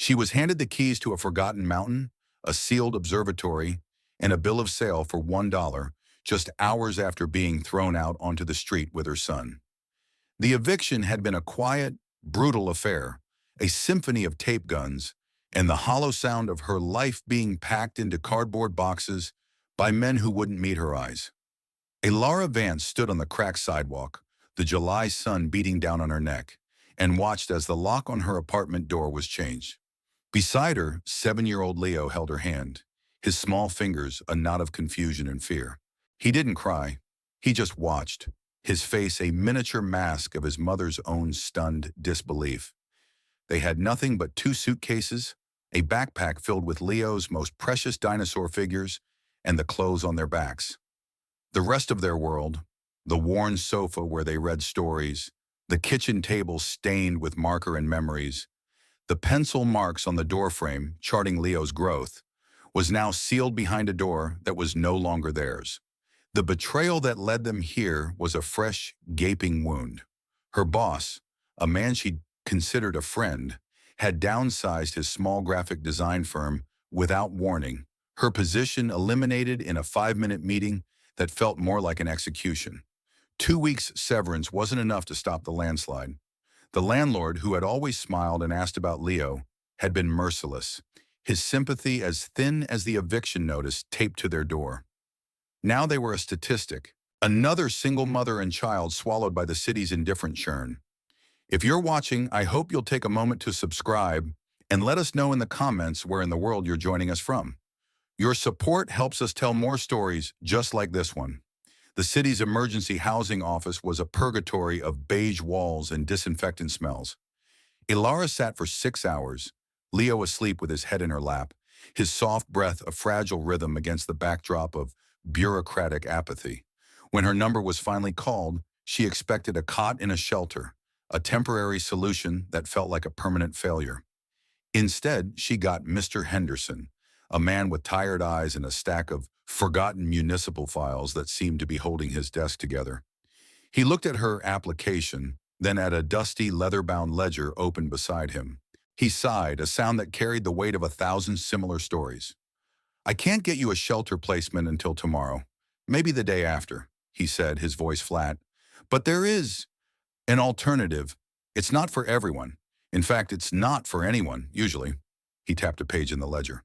She was handed the keys to a forgotten mountain, a sealed observatory, and a bill of sale for $1 just hours after being thrown out onto the street with her son. The eviction had been a quiet, brutal affair, a symphony of tape guns, and the hollow sound of her life being packed into cardboard boxes by men who wouldn't meet her eyes. Lara Vance stood on the cracked sidewalk, the July sun beating down on her neck, and watched as the lock on her apartment door was changed. Beside her, 7-year-old Leo held her hand, his small fingers a knot of confusion and fear. He didn't cry. He just watched, his face a miniature mask of his mother's own stunned disbelief. They had nothing but 2 suitcases, a backpack filled with Leo's most precious dinosaur figures, and the clothes on their backs. The rest of their world, the worn sofa where they read stories, the kitchen table stained with marker and memories, the pencil marks on the doorframe charting Leo's growth, was now sealed behind a door that was no longer theirs. The betrayal that led them here was a fresh, gaping wound. Her boss, a man she'd considered a friend, had downsized his small graphic design firm without warning, her position eliminated in a 5-minute meeting that felt more like an execution. 2 weeks' severance wasn't enough to stop the landslide. The landlord, who had always smiled and asked about Leo, had been merciless, his sympathy as thin as the eviction notice taped to their door. Now they were a statistic, another single mother and child swallowed by the city's indifferent churn. If you're watching, I hope you'll take a moment to subscribe and let us know in the comments where in the world you're joining us from. Your support helps us tell more stories just like this one. The city's emergency housing office was a purgatory of beige walls and disinfectant smells. Lara sat for 6 hours, Leo asleep with his head in her lap, his soft breath a fragile rhythm against the backdrop of bureaucratic apathy. When her number was finally called, she expected a cot in a shelter, a temporary solution that felt like a permanent failure. Instead, she got Mr. Henderson, a man with tired eyes and a stack of forgotten municipal files that seemed to be holding his desk together. He looked at her application, then at a dusty leather-bound ledger open beside him. He sighed, a sound that carried the weight of 1,000 similar stories. "I can't get you a shelter placement until tomorrow, maybe the day after," he said, his voice flat. "But there is an alternative. It's not for everyone. In fact, it's not for anyone, usually." He tapped a page in the ledger.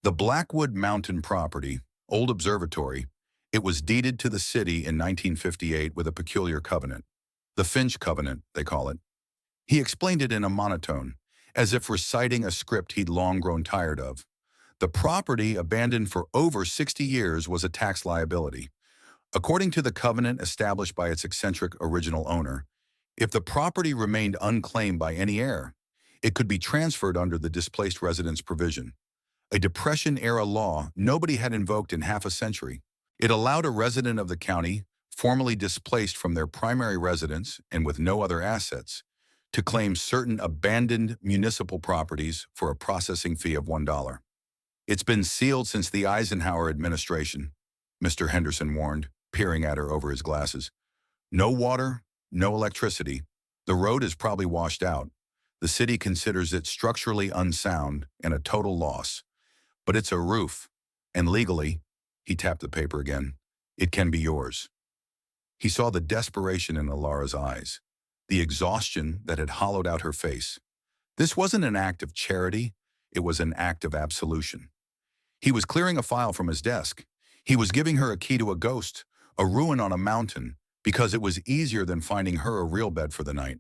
The Blackwood Mountain property, old observatory, it was deeded to the city in 1958 with a peculiar covenant. The Finch Covenant, they call it. He explained it in a monotone, as if reciting a script he'd long grown tired of. The property, abandoned for over 60 years, was a tax liability. According to the covenant established by its eccentric original owner, if the property remained unclaimed by any heir, it could be transferred under the displaced residents provision. A Depression-era law nobody had invoked in half a century. It allowed a resident of the county, formerly displaced from their primary residence and with no other assets, to claim certain abandoned municipal properties for a processing fee of $1. "It's been sealed since the Eisenhower administration," Mr. Henderson warned, peering at her over his glasses. "No water, no electricity. The road is probably washed out. The city considers it structurally unsound and a total loss. But it's a roof, and legally," he tapped the paper again, "it can be yours." He saw the desperation in Lara's eyes, the exhaustion that had hollowed out her face. This wasn't an act of charity, it was an act of absolution. He was clearing a file from his desk. He was giving her a key to a ghost, a ruin on a mountain, because it was easier than finding her a real bed for the night.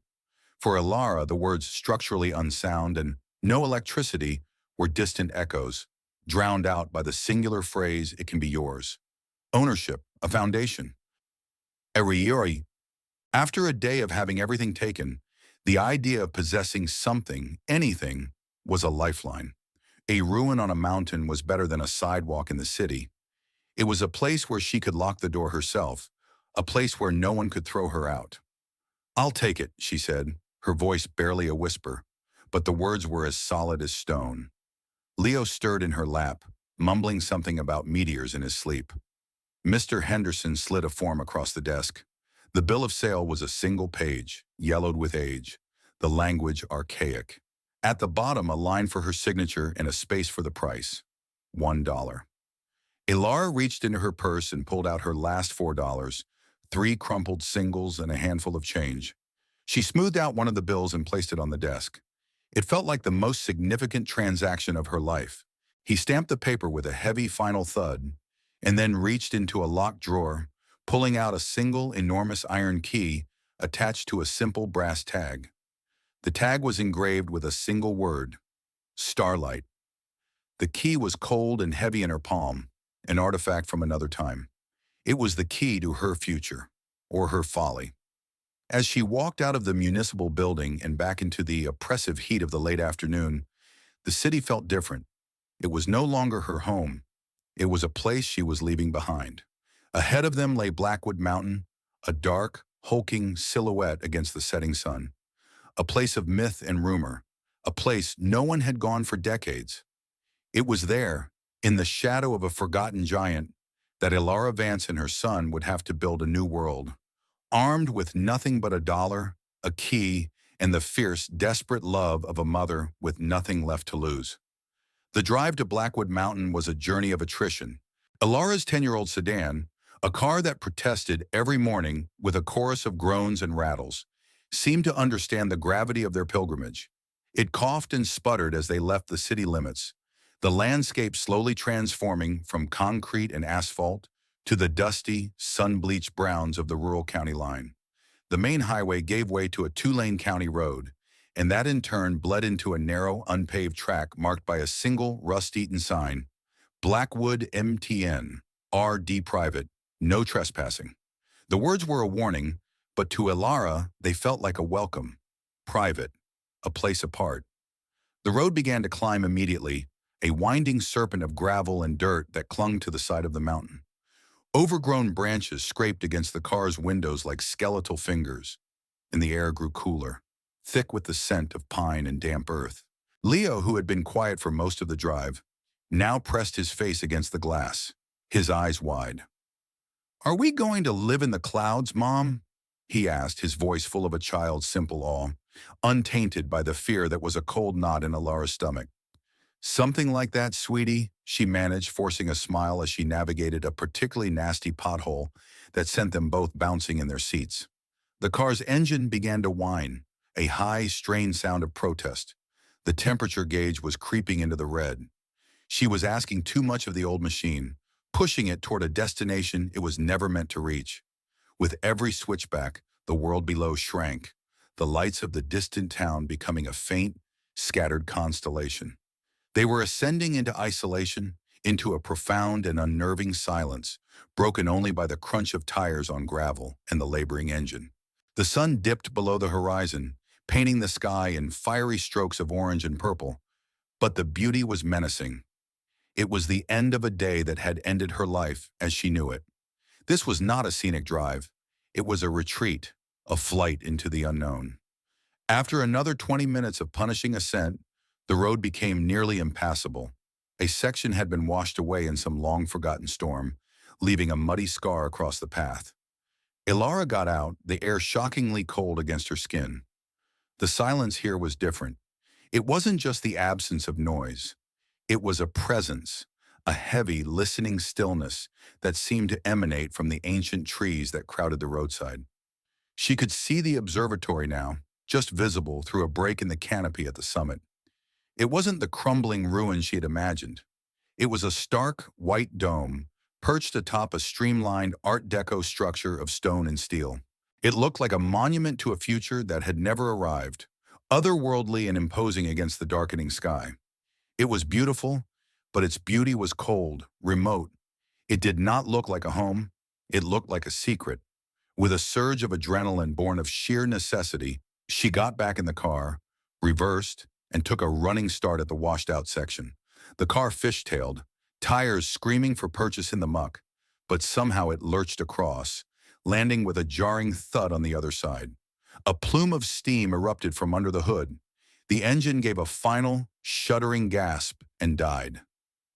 For Lara, the words structurally unsound and no electricity were distant echoes, drowned out by the singular phrase, "it can be yours." Ownership, a foundation. A priori. After a day of having everything taken, the idea of possessing something, anything, was a lifeline. A ruin on a mountain was better than a sidewalk in the city. It was a place where she could lock the door herself, a place where no one could throw her out. "I'll take it," she said, her voice barely a whisper, but the words were as solid as stone. Leo stirred in her lap, mumbling something about meteors in his sleep. Mr. Henderson slid a form across the desk. The bill of sale was a single page, yellowed with age, the language archaic. At the bottom, a line for her signature and a space for the price. $1. Ilara reached into her purse and pulled out her last $4, three crumpled singles and a handful of change. She smoothed out one of the bills and placed it on the desk. It felt like the most significant transaction of her life. He stamped the paper with a heavy final thud and then reached into a locked drawer, pulling out a single enormous iron key attached to a simple brass tag. The tag was engraved with a single word, Starlight. The key was cold and heavy in her palm, an artifact from another time. It was the key to her future, or her folly. As she walked out of the municipal building and back into the oppressive heat of the late afternoon, the city felt different. It was no longer her home. It was a place she was leaving behind. Ahead of them lay Blackwood Mountain, a dark, hulking silhouette against the setting sun. A place of myth and rumor, a place no one had gone for decades. It was there, in the shadow of a forgotten giant, that Ilara Vance and her son would have to build a new world. Armed with nothing but $1, a key, and the fierce, desperate love of a mother with nothing left to lose. The drive to Blackwood Mountain was a journey of attrition. Ilara's 10-year-old sedan, a car that protested every morning with a chorus of groans and rattles, seemed to understand the gravity of their pilgrimage. It coughed and sputtered as they left the city limits, the landscape slowly transforming from concrete and asphalt to the dusty, sun-bleached browns of the rural county line. The main highway gave way to a two-lane county road, and that in turn bled into a narrow, unpaved track marked by a single, rust-eaten sign, Blackwood MTN, RD Private, no trespassing. The words were a warning, but to Ilara, they felt like a welcome. Private, a place apart. The road began to climb immediately, a winding serpent of gravel and dirt that clung to the side of the mountain. Overgrown branches scraped against the car's windows like skeletal fingers, and the air grew cooler, thick with the scent of pine and damp earth. Leo, who had been quiet for most of the drive, now pressed his face against the glass, his eyes wide. "Are we going to live in the clouds, Mom?" he asked, his voice full of a child's simple awe, untainted by the fear that was a cold knot in Ilara's stomach. "Something like that, sweetie," she managed, forcing a smile as she navigated a particularly nasty pothole that sent them both bouncing in their seats. The car's engine began to whine, a high, strained sound of protest. The temperature gauge was creeping into the red. She was asking too much of the old machine, pushing it toward a destination it was never meant to reach. With every switchback, the world below shrank, the lights of the distant town becoming a faint, scattered constellation. They were ascending into isolation, into a profound and unnerving silence, broken only by the crunch of tires on gravel and the laboring engine. The sun dipped below the horizon, painting the sky in fiery strokes of orange and purple, but the beauty was menacing. It was the end of a day that had ended her life as she knew it. This was not a scenic drive. It was a retreat, a flight into the unknown. After another 20 minutes of punishing ascent, the road became nearly impassable. A section had been washed away in some long-forgotten storm, leaving a muddy scar across the path. Ilara got out, the air shockingly cold against her skin. The silence here was different. It wasn't just the absence of noise. It was a presence, a heavy, listening stillness that seemed to emanate from the ancient trees that crowded the roadside. She could see the observatory now, just visible through a break in the canopy at the summit. It wasn't the crumbling ruin she had imagined. It was a stark, white dome, perched atop a streamlined Art Deco structure of stone and steel. It looked like a monument to a future that had never arrived, otherworldly and imposing against the darkening sky. It was beautiful, but its beauty was cold, remote. It did not look like a home. It looked like a secret. With a surge of adrenaline born of sheer necessity, she got back in the car, reversed, and took a running start at the washed-out section. The car fishtailed, tires screaming for purchase in the muck, but somehow it lurched across, landing with a jarring thud on the other side. A plume of steam erupted from under the hood. The engine gave a final, shuddering gasp and died.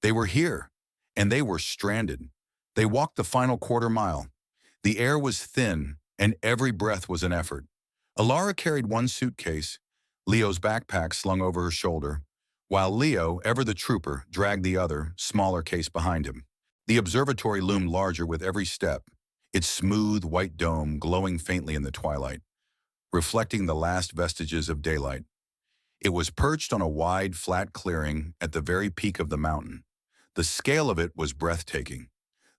They were here, and they were stranded. They walked the final quarter mile. The air was thin, and every breath was an effort. Ilara carried one suitcase, Leo's backpack slung over her shoulder, while Leo, ever the trooper, dragged the other, smaller case behind him. The observatory loomed larger with every step, its smooth white dome glowing faintly in the twilight, reflecting the last vestiges of daylight. It was perched on a wide, flat clearing at the very peak of the mountain. The scale of it was breathtaking.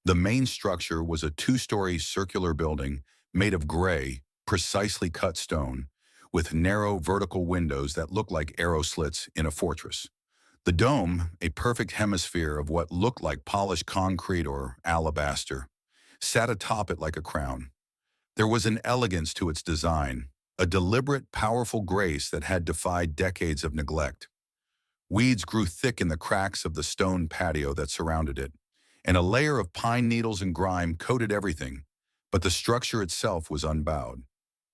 The main structure was a two-story circular building made of gray, precisely cut stone, with narrow vertical windows that looked like arrow slits in a fortress. The dome, a perfect hemisphere of what looked like polished concrete or alabaster, sat atop it like a crown. There was an elegance to its design, a deliberate, powerful grace that had defied decades of neglect. Weeds grew thick in the cracks of the stone patio that surrounded it, and a layer of pine needles and grime coated everything, but the structure itself was unbowed.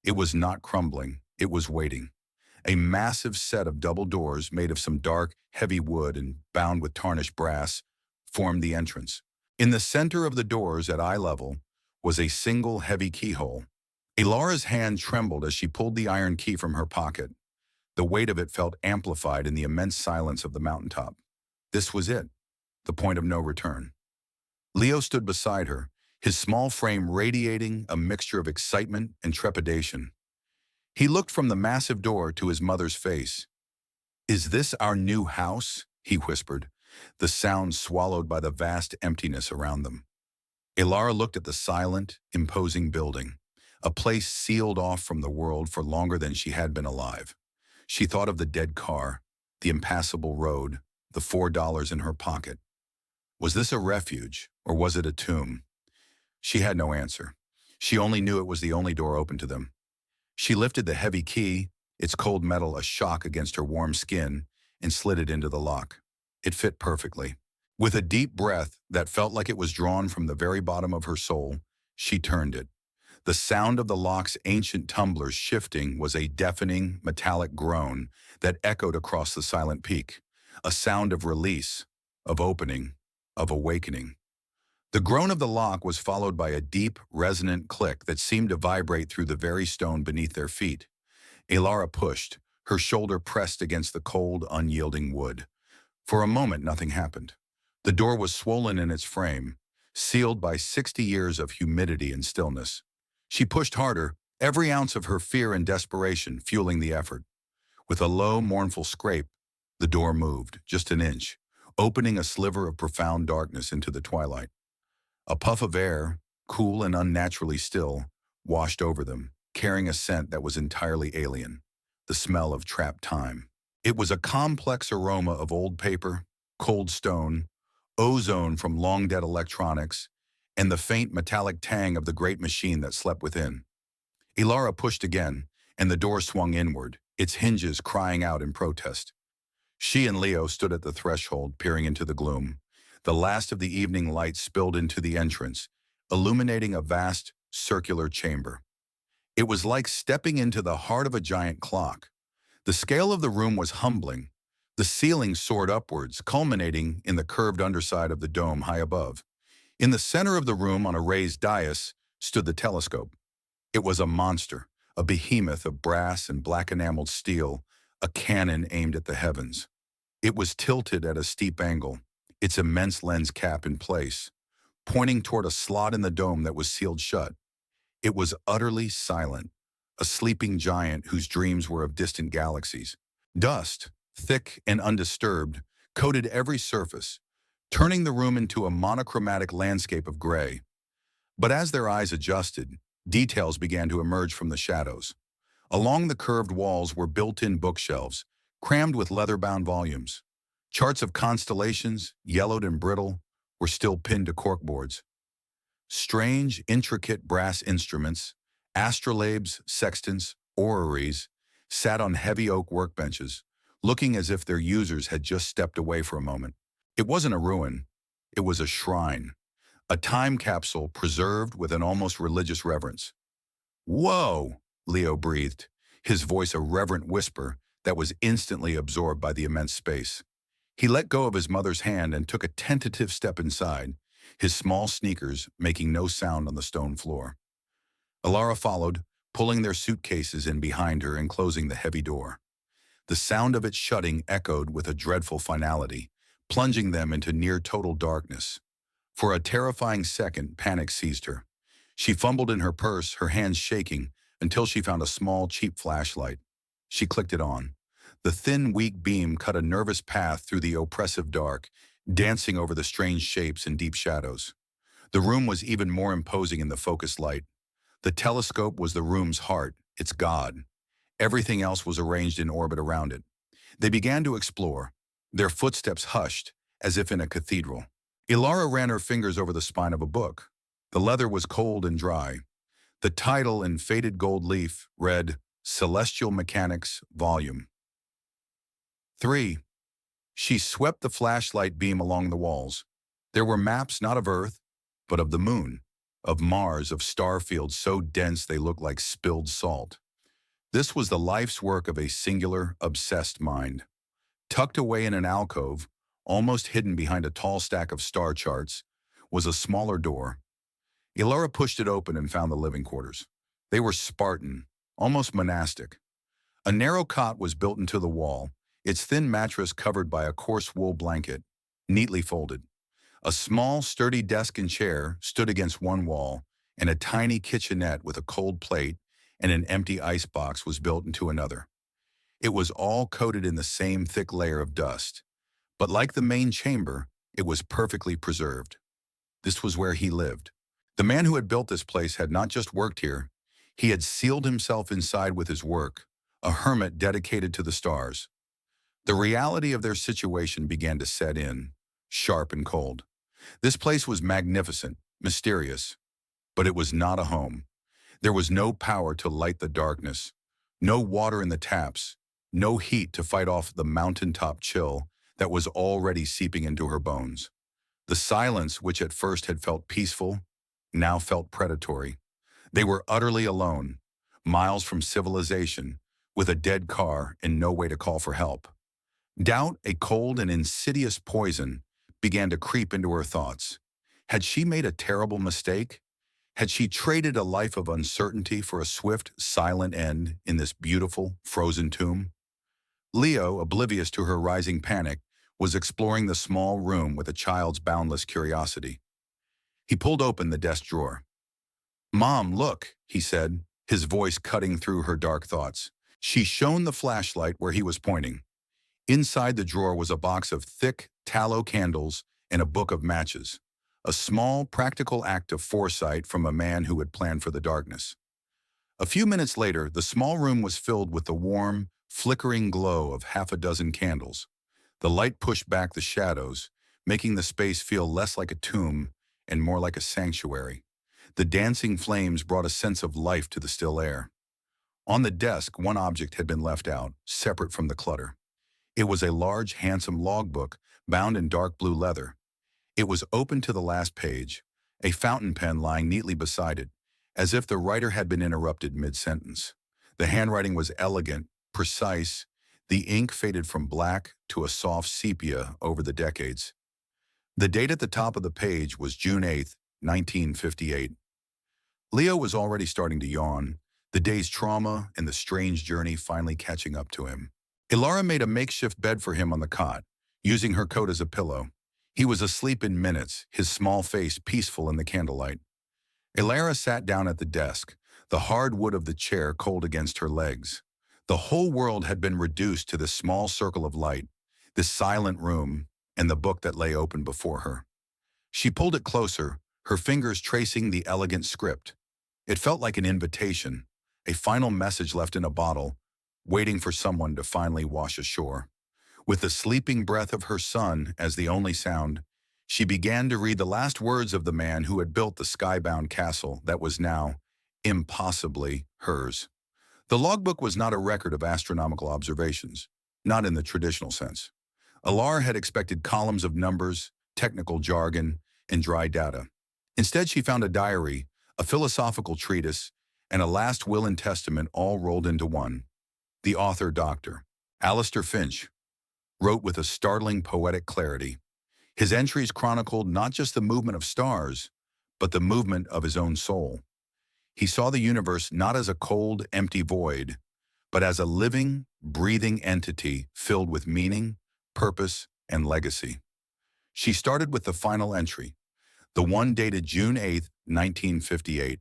It was not crumbling, it was waiting. A massive set of double doors made of some dark, heavy wood and bound with tarnished brass formed the entrance. In the center of the doors at eye level was a single heavy keyhole. Elara's hand trembled as she pulled the iron key from her pocket. The weight of it felt amplified in the immense silence of the mountaintop. This was it, the point of no return. Leo stood beside her, his small frame radiating a mixture of excitement and trepidation. He looked from the massive door to his mother's face. "Is this our new house?" he whispered, the sound swallowed by the vast emptiness around them. Elara looked at the silent, imposing building, a place sealed off from the world for longer than she had been alive. She thought of the dead car, the impassable road, the $4 in her pocket. Was this a refuge, or was it a tomb? She had no answer. She only knew it was the only door open to them. She lifted the heavy key, its cold metal a shock against her warm skin, and slid it into the lock. It fit perfectly. With a deep breath that felt like it was drawn from the very bottom of her soul, she turned it. The sound of the lock's ancient tumblers shifting was a deafening, metallic groan that echoed across the silent peak, a sound of release, of opening, of awakening. The groan of the lock was followed by a deep, resonant click that seemed to vibrate through the very stone beneath their feet. Elara pushed, her shoulder pressed against the cold, unyielding wood. For a moment, nothing happened. The door was swollen in its frame, sealed by 60 years of humidity and stillness. She pushed harder, every ounce of her fear and desperation fueling the effort. With a low, mournful scrape, the door moved, just an inch, opening a sliver of profound darkness into the twilight. A puff of air, cool and unnaturally still, washed over them, carrying a scent that was entirely alien, the smell of trapped time. It was a complex aroma of old paper, cold stone, ozone from long-dead electronics, and the faint metallic tang of the great machine that slept within. Elara pushed again, and the door swung inward, its hinges crying out in protest. She and Leo stood at the threshold, peering into the gloom. The last of the evening light spilled into the entrance, illuminating a vast, circular chamber. It was like stepping into the heart of a giant clock. The scale of the room was humbling. The ceiling soared upwards, culminating in the curved underside of the dome high above. In the center of the room, on a raised dais, stood the telescope. It was a monster, a behemoth of brass and black enameled steel, a cannon aimed at the heavens. It was tilted at a steep angle, its immense lens cap in place, pointing toward a slot in the dome that was sealed shut. It was utterly silent, a sleeping giant whose dreams were of distant galaxies. Dust, thick and undisturbed, coated every surface, turning the room into a monochromatic landscape of gray. But as their eyes adjusted, details began to emerge from the shadows. Along the curved walls were built-in bookshelves, crammed with leather-bound volumes. Charts of constellations, yellowed and brittle, were still pinned to corkboards. Strange, intricate brass instruments, astrolabes, sextants, orreries, sat on heavy oak workbenches, looking as if their users had just stepped away for a moment. It wasn't a ruin, it was a shrine, a time capsule preserved with an almost religious reverence. "Whoa!" Leo breathed, his voice a reverent whisper that was instantly absorbed by the immense space. He let go of his mother's hand and took a tentative step inside, his small sneakers making no sound on the stone floor. Elara followed, pulling their suitcases in behind her and closing the heavy door. The sound of its shutting echoed with a dreadful finality, plunging them into near-total darkness. For a terrifying second, panic seized her. She fumbled in her purse, her hands shaking, until she found a small, cheap flashlight. She clicked it on. The thin, weak beam cut a nervous path through the oppressive dark, dancing over the strange shapes and deep shadows. The room was even more imposing in the focused light. The telescope was the room's heart, its god. Everything else was arranged in orbit around it. They began to explore, their footsteps hushed, as if in a cathedral. Ilara ran her fingers over the spine of a book. The leather was cold and dry. The title in faded gold leaf read, Celestial Mechanics, Volume 3. She swept the flashlight beam along the walls. There were maps not of Earth, but of the moon, of Mars, of star fields so dense they looked like spilled salt. This was the life's work of a singular, obsessed mind. Tucked away in an alcove, almost hidden behind a tall stack of star charts, was a smaller door. Ilara pushed it open and found the living quarters. They were Spartan, almost monastic. A narrow cot was built into the wall, its thin mattress covered by a coarse wool blanket, neatly folded. A small, sturdy desk and chair stood against one wall, and a tiny kitchenette with a cold plate and an empty icebox was built into another. It was all coated in the same thick layer of dust, but like the main chamber, it was perfectly preserved. This was where he lived. The man who had built this place had not just worked here, he had sealed himself inside with his work, a hermit dedicated to the stars. The reality of their situation began to set in, sharp and cold. This place was magnificent, mysterious, but it was not a home. There was no power to light the darkness, no water in the taps, no heat to fight off the mountaintop chill that was already seeping into her bones. The silence, which at first had felt peaceful, now felt predatory. They were utterly alone, miles from civilization, with a dead car and no way to call for help. Doubt, a cold and insidious poison, began to creep into her thoughts. Had she made a terrible mistake? Had she traded a life of uncertainty for a swift, silent end in this beautiful, frozen tomb? Leo, oblivious to her rising panic, was exploring the small room with a child's boundless curiosity. He pulled open the desk drawer. "Mom, look," he said, his voice cutting through her dark thoughts. She shone the flashlight where he was pointing. Inside the drawer was a box of thick, tallow candles and a book of matches. A small, practical act of foresight from a man who had planned for the darkness. A few minutes later, the small room was filled with the warm, flickering glow of half a dozen candles. The light pushed back the shadows, making the space feel less like a tomb and more like a sanctuary. The dancing flames brought a sense of life to the still air. On the desk, one object had been left out, separate from the clutter. It was a large, handsome logbook bound in dark blue leather. It was open to the last page, a fountain pen lying neatly beside it, as if the writer had been interrupted mid-sentence. The handwriting was elegant, precise, the ink faded from black to a soft sepia over the decades. The date at the top of the page was June 8, 1958. Leo was already starting to yawn, the day's trauma and the strange journey finally catching up to him. Ilara made a makeshift bed for him on the cot, using her coat as a pillow. He was asleep in minutes, his small face peaceful in the candlelight. Ilara sat down at the desk, the hard wood of the chair cold against her legs. The whole world had been reduced to this small circle of light, this silent room, and the book that lay open before her. She pulled it closer, her fingers tracing the elegant script. It felt like an invitation, a final message left in a bottle, waiting for someone to finally wash ashore. With the sleeping breath of her son as the only sound, she began to read the last words of the man who had built the skybound castle that was now, impossibly, hers. The logbook was not a record of astronomical observations, not in the traditional sense. Ilara had expected columns of numbers, technical jargon, and dry data. Instead, she found a diary, a philosophical treatise, and a last will and testament all rolled into one. The author, Dr. Alistair Finch, wrote with a startling poetic clarity. His entries chronicled not just the movement of stars, but the movement of his own soul. He saw the universe not as a cold, empty void, but as a living, breathing entity filled with meaning, purpose, and legacy. She started with the final entry, the one dated June 8th, 1958.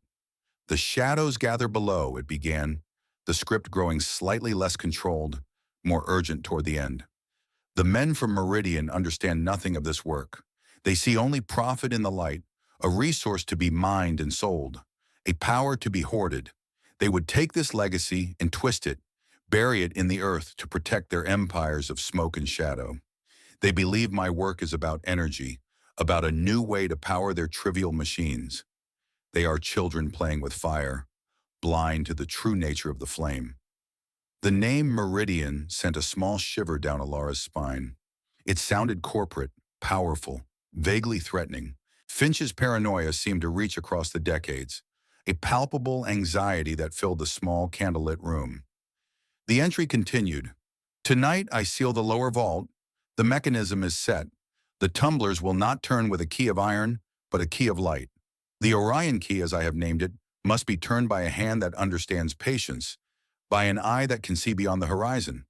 The shadows gather below, it began, the script growing slightly less controlled, more urgent toward the end. The men from Meridian understand nothing of this work. They see only profit in the light, a resource to be mined and sold, a power to be hoarded. They would take this legacy and twist it, bury it in the earth to protect their empires of smoke and shadow. They believe my work is about energy, about a new way to power their trivial machines. They are children playing with fire, blind to the true nature of the flame. The name Meridian sent a small shiver down Alara's spine. It sounded corporate, powerful, vaguely threatening. Finch's paranoia seemed to reach across the decades, a palpable anxiety that filled the small candlelit room. The entry continued. Tonight I seal the lower vault. The mechanism is set. The tumblers will not turn with a key of iron, but a key of light. The Orion key, as I have named it, must be turned by a hand that understands patience, by an eye that can see beyond the horizon.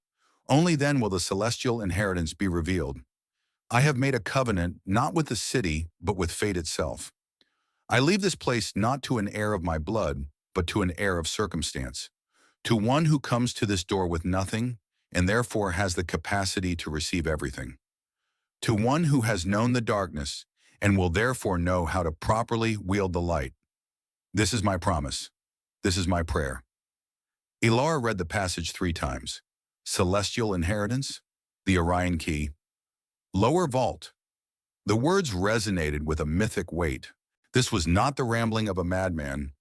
Only then will the celestial inheritance be revealed. I have made a covenant not with the city, but with fate itself. I leave this place not to an heir of my blood, but to an heir of circumstance, to one who comes to this door with nothing, and therefore has the capacity to receive everything, to one who has known the darkness, and will therefore know how to properly wield the light. This is my promise. This is my prayer. Ilara read the passage 3 times. Celestial inheritance, the Orion key, lower vault. The words resonated with a mythic weight. This was not the rambling of a madman.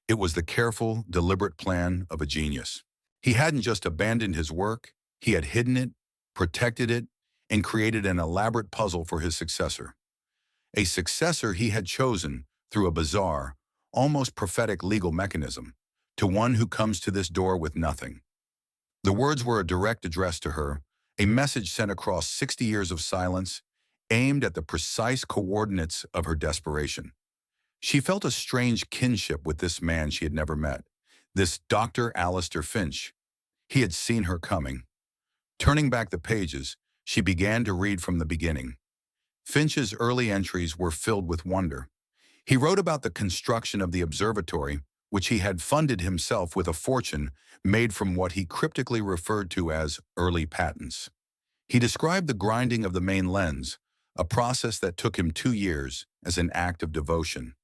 It was the careful, deliberate plan of a genius. He hadn't just abandoned his work, he had hidden it, protected it, and created an elaborate puzzle for his successor. A successor he had chosen through a bizarre, almost prophetic legal mechanism, to one who comes to this door with nothing. The words were a direct address to her, a message sent across 60 years of silence, aimed at the precise coordinates of her desperation. She felt a strange kinship with this man she had never met, this Dr. Alistair Finch. He had seen her coming. Turning back the pages, she began to read from the beginning. Finch's early entries were filled with wonder. He wrote about the construction of the observatory, which he had funded himself with a fortune made from what he cryptically referred to as early patents. He described the grinding of the main lens, a process that took him 2 years, as an act of devotion.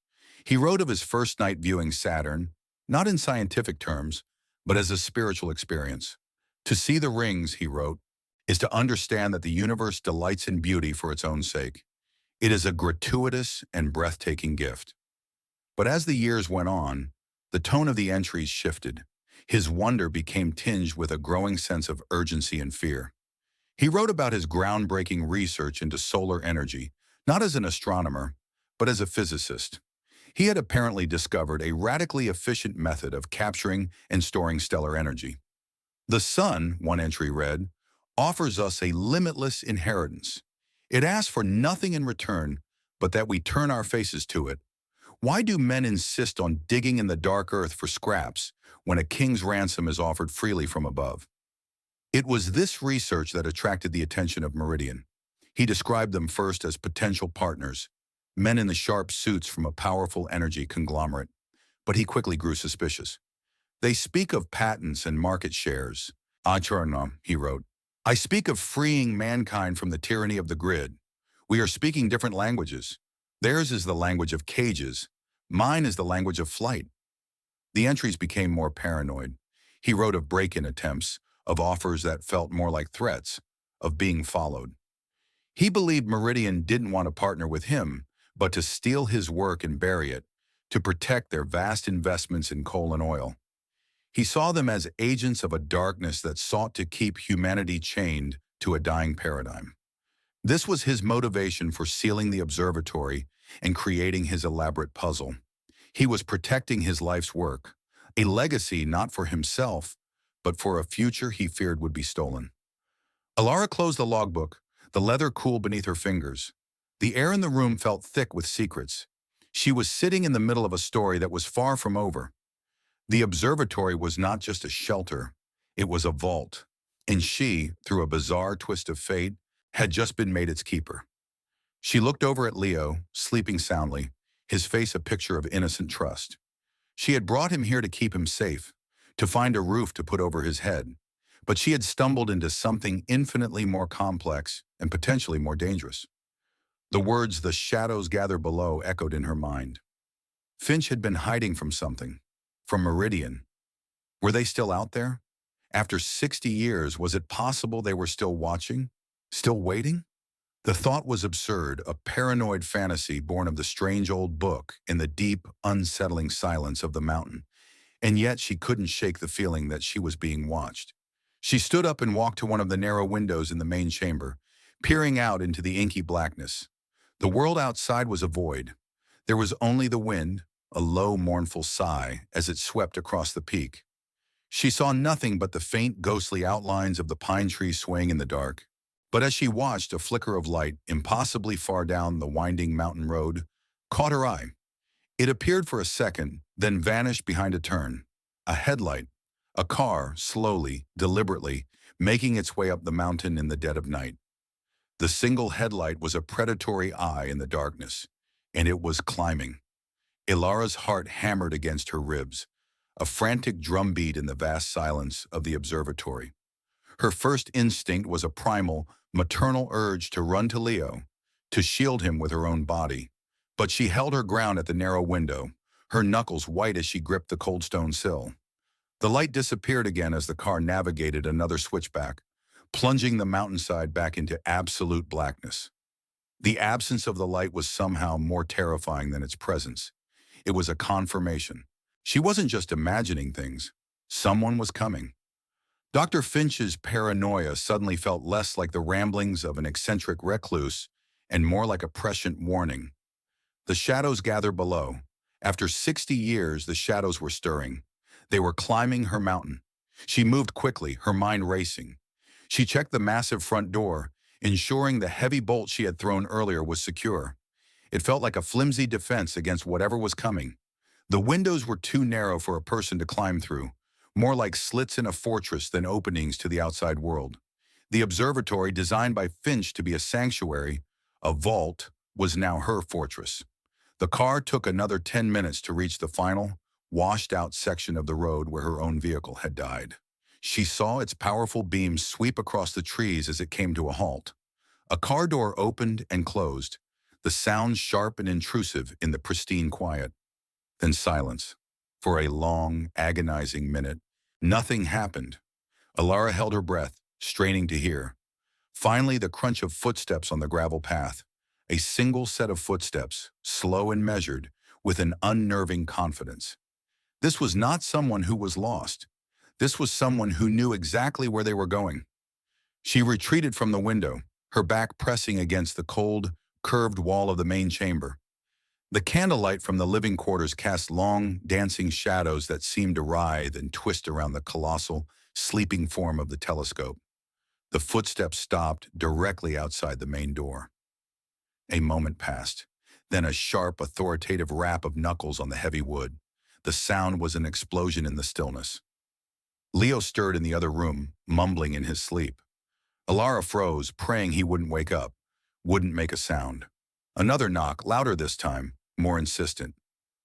He wrote of his first night viewing Saturn, not in scientific terms, but as a spiritual experience. To see the rings, he wrote, is to understand that the universe delights in beauty for its own sake. It is a gratuitous and breathtaking gift. But as the years went on, the tone of the entries shifted. His wonder became tinged with a growing sense of urgency and fear. He wrote about his groundbreaking research into solar energy, not as an astronomer, but as a physicist. He had apparently discovered a radically efficient method of capturing and storing stellar energy. The sun, one entry read, offers us a limitless inheritance. It asks for nothing in return, but that we turn our faces to it. Why do men insist on digging in the dark earth for scraps when a king's ransom is offered freely from above? It was this research that attracted the attention of Meridian. He described them first as potential partners, men in the sharp suits from a powerful energy conglomerate, but he quickly grew suspicious. They speak of patents and market shares. Acharna, he wrote. I speak of freeing mankind from the tyranny of the grid. We are speaking different languages. Theirs is the language of cages. Mine is the language of flight. The entries became more paranoid. He wrote of break-in attempts, of offers that felt more like threats, of being followed. He believed Meridian didn't want to partner with him, but to steal his work and bury it, to protect their vast investments in coal and oil. He saw them as agents of a darkness that sought to keep humanity chained to a dying paradigm. This was his motivation for sealing the observatory and creating his elaborate puzzle. He was protecting his life's work, a legacy not for himself, but for a future he feared would be stolen. Alara closed the logbook, the leather cool beneath her fingers. The air in the room felt thick with secrets. She was sitting in the middle of a story that was far from over. The observatory was not just a shelter, it was a vault. and she, through a bizarre twist of fate, had just been made its keeper. She looked over at Leo, sleeping soundly, his face a picture of innocent trust. She had brought him here to keep him safe, to find a roof to put over his head, but she had stumbled into something infinitely more complex and potentially more dangerous. The words "the shadows gather below" echoed in her mind. Finch had been hiding from something, from Meridian. Were they still out there? After 60 years, was it possible they were still watching? Still waiting? The thought was absurd, a paranoid fantasy born of the strange old book in the deep, unsettling silence of the mountain. And yet she couldn't shake the feeling that she was being watched. She stood up and walked to one of the narrow windows in the main chamber, peering out into the inky blackness. The world outside was a void. There was only the wind, a low, mournful sigh as it swept across the peak. She saw nothing but the faint, ghostly outlines of the pine trees swaying in the dark. But as she watched, a flicker of light, impossibly far down the winding mountain road, caught her eye. It appeared for a second, then vanished behind a turn. A headlight, a car, slowly, deliberately, making its way up the mountain in the dead of night. The single headlight was a predatory eye in the darkness, and it was climbing. Ilara's heart hammered against her ribs, a frantic drumbeat in the vast silence of the observatory. Her first instinct was a primal, maternal urge to run to Leo, to shield him with her own body. But she held her ground at the narrow window, her knuckles white as she gripped the cold stone sill. The light disappeared again as the car navigated another switchback, plunging the mountainside back into absolute blackness. The absence of the light was somehow more terrifying than its presence. It was a confirmation. She wasn't just imagining things. Someone was coming. Dr. Finch's paranoia suddenly felt less like the ramblings of an eccentric recluse and more like a prescient warning. The shadows gathered below. After 60 years, the shadows were stirring. They were climbing her mountain. She moved quickly, her mind racing. She checked the massive front door, ensuring the heavy bolt she had thrown earlier was secure. It felt like a flimsy defense against whatever was coming. The windows were too narrow for a person to climb through, more like slits in a fortress than openings to the outside world. The observatory, designed by Finch to be a sanctuary, a vault, was now her fortress. The car took another 10 minutes to reach the final, washed-out section of the road where her own vehicle had died. She saw its powerful beams sweep across the trees as it came to a halt. A car door opened and closed, the sound sharp and intrusive in the pristine quiet. Then silence. For a long, agonizing minute, nothing happened. Ilara held her breath, straining to hear. Finally, the crunch of footsteps on the gravel path. A single set of footsteps, slow and measured, with an unnerving confidence. This was not someone who was lost. This was someone who knew exactly where they were going. She retreated from the window, her back pressing against the cold, curved wall of the main chamber. The candlelight from the living quarters cast long, dancing shadows that seemed to writhe and twist around the colossal, sleeping form of the telescope. The footsteps stopped directly outside the main door. A moment passed, then a sharp, authoritative rap of knuckles on the heavy wood. The sound was an explosion in the stillness. Leo stirred in the other room, mumbling in his sleep. Ilara froze, praying he wouldn't wake up, wouldn't make a sound. Another knock, louder this time, more insistent.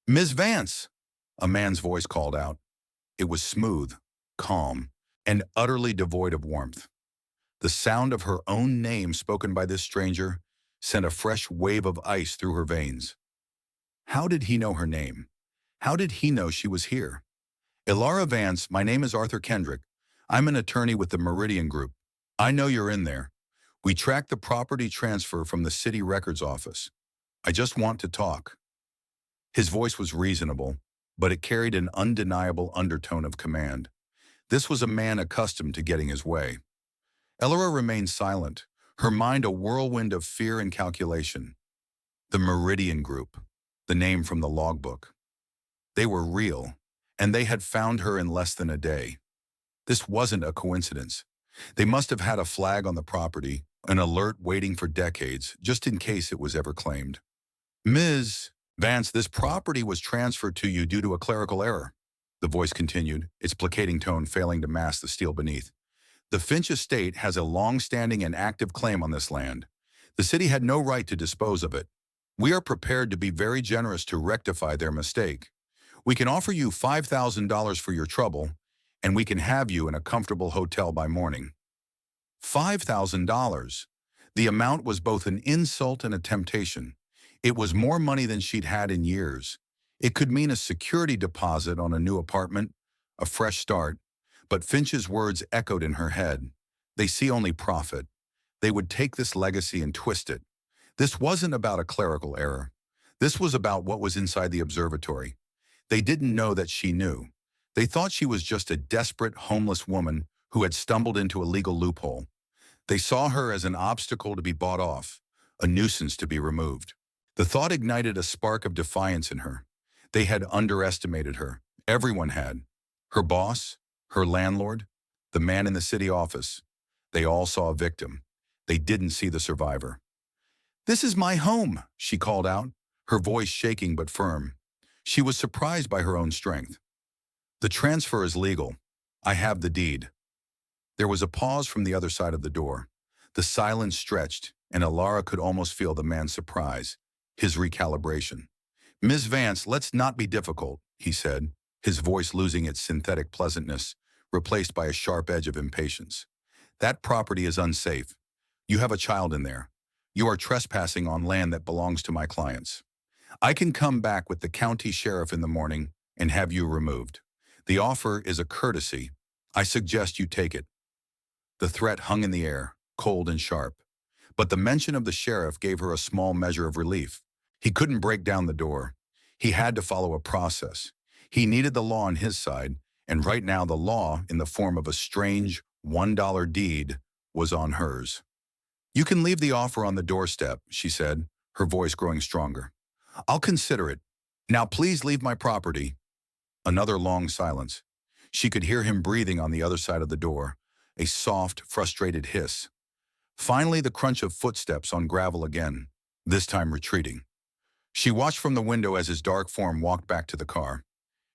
"Miss Vance!" A man's voice called out. It was smooth, calm, and utterly devoid of warmth. The sound of her own name spoken by this stranger sent a fresh wave of ice through her veins. How did he know her name? How did he know she was here? "Ilara Vance, my name is Arthur Kendrick. I'm an attorney with the Meridian Group. I know you're in there. We tracked the property transfer from the city records office. I just want to talk." His voice was reasonable, but it carried an undeniable undertone of command. This was a man accustomed to getting his way. Ilara remained silent, her mind a whirlwind of fear and calculation. The Meridian Group, the name from the logbook. They were real, and they had found her in less than a day. This wasn't a coincidence. They must have had a flag on the property, an alert waiting for decades, just in case it was ever claimed. "Ms. Vance, this property was transferred to you due to a clerical error," the voice continued, its placating tone failing to mask the steel beneath. The Finch estate has a long-standing and active claim on this land. The city had no right to dispose of it. We are prepared to be very generous to rectify their mistake. We can offer you $5,000 for your trouble, and we can have you in a comfortable hotel by morning. $5,000. The amount was both an insult and a temptation. It was more money than she'd had in years. It could mean a security deposit on a new apartment, a fresh start, but Finch's words echoed in her head. They see only profit. They would take this legacy and twist it. This wasn't about a clerical error. This was about what was inside the observatory. They didn't know that she knew. They thought she was just a desperate, homeless woman who had stumbled into a legal loophole. They saw her as an obstacle to be bought off, a nuisance to be removed. The thought ignited a spark of defiance in her. They had underestimated her. Everyone had. Her boss, her landlord, the man in the city office. They all saw a victim. They didn't see the survivor. "This is my home," she called out, her voice shaking but firm. She was surprised by her own strength. "The transfer is legal. I have the deed." There was a pause from the other side of the door. The silence stretched, and Alara could almost feel the man's surprise, his recalibration. "Ms. Vance, let's not be difficult," he said, his voice losing its synthetic pleasantness, replaced by a sharp edge of impatience. "That property is unsafe. You have a child in there. You are trespassing on land that belongs to my clients. I can come back with the county sheriff in the morning and have you removed. The offer is a courtesy. I suggest you take it." The threat hung in the air, cold and sharp. But the mention of the sheriff gave her a small measure of relief. He couldn't break down the door. He had to follow a process. He needed the law on his side, and right now the law, in the form of a strange $1 deed, was on hers. "You can leave the offer on the doorstep," she said, her voice growing stronger. "I'll consider it. Now please leave my property." Another long silence. She could hear him breathing on the other side of the door, a soft, frustrated hiss. Finally, the crunch of footsteps on gravel again, this time retreating. She watched from the window as his dark form walked back to the car.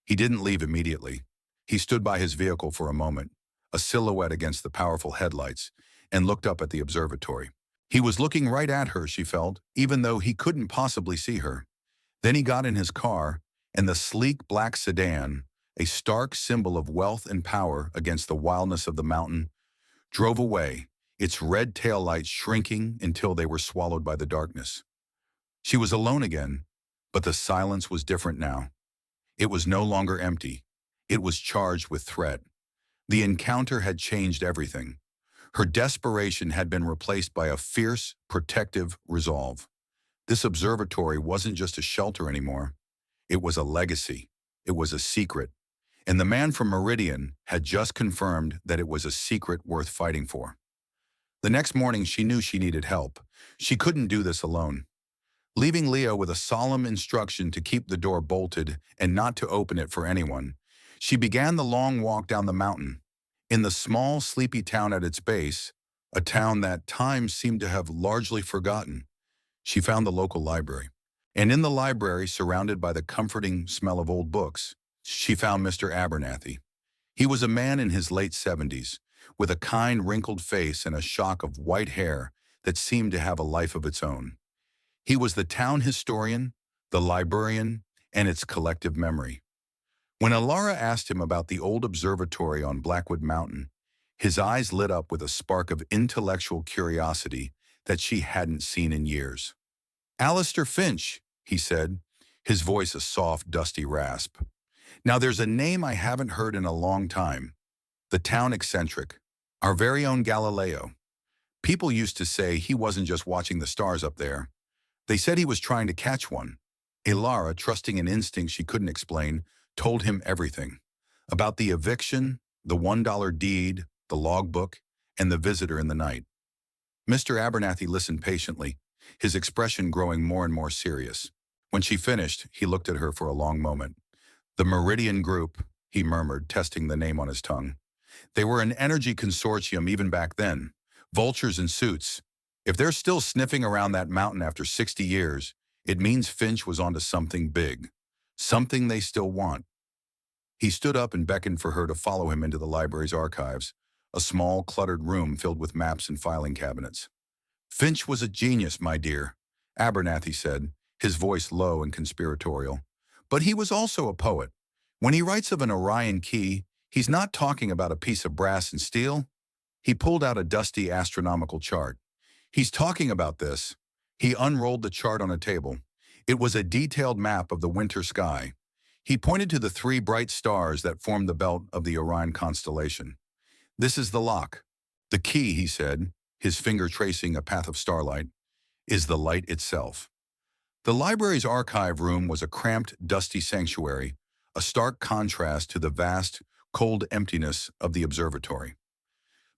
He didn't leave immediately. He stood by his vehicle for a moment, a silhouette against the powerful headlights, and looked up at the observatory. He was looking right at her, she felt, even though he couldn't possibly see her. Then he got in his car, and the sleek black sedan, a stark symbol of wealth and power against the wildness of the mountain, drove away, its red taillights shrinking until they were swallowed by the darkness. She was alone again, but the silence was different now. It was no longer empty. It was charged with threat. The encounter had changed everything. Her desperation had been replaced by a fierce, protective resolve. This observatory wasn't just a shelter anymore. It was a legacy. It was a secret. And the man from Meridian had just confirmed that it was a secret worth fighting for. The next morning, she knew she needed help. She couldn't do this alone. Leaving Leo with a solemn instruction to keep the door bolted and not to open it for anyone, she began the long walk down the mountain. In the small, sleepy town at its base, a town that time seemed to have largely forgotten, she found the local library. And in the library, surrounded by the comforting smell of old books, she found Mr. Abernathy. He was a man in his late 70s, with a kind, wrinkled face and a shock of white hair that seemed to have a life of its own. He was the town historian, the librarian, and its collective memory. When Alara asked him about the old observatory on Blackwood Mountain, his eyes lit up with a spark of intellectual curiosity that she hadn't seen in years. "Alistair Finch," he said, his voice a soft, dusty rasp. "Now there's a name I haven't heard in a long time. The town eccentric, our very own Galileo. People used to say he wasn't just watching the stars up there. They said he was trying to catch one." Alara, trusting an instinct she couldn't explain, told him everything. About the eviction, the $1 deed, the logbook, and the visitor in the night. Mr. Abernathy listened patiently, his expression growing more and more serious. When she finished, he looked at her for a long moment. "The Meridian Group," he murmured, testing the name on his tongue. "They were an energy consortium even back then. Vultures in suits. If they're still sniffing around that mountain after 60 years, it means Finch was onto something big. Something they still want." He stood up and beckoned for her to follow him into the library's archives, a small, cluttered room filled with maps and filing cabinets. "Finch was a genius, my dear," Abernathy said, his voice low and conspiratorial. "But he was also a poet. When he writes of an Orion key, he's not talking about a piece of brass and steel." He pulled out a dusty astronomical chart. "He's talking about this." He unrolled the chart on a table. It was a detailed map of the winter sky. He pointed to the three bright stars that formed the belt of the Orion constellation. "This is the lock. The key," he said, his finger tracing a path of starlight, "is the light itself." The library's archive room was a cramped, dusty sanctuary, a stark contrast to the vast, cold emptiness of the observatory.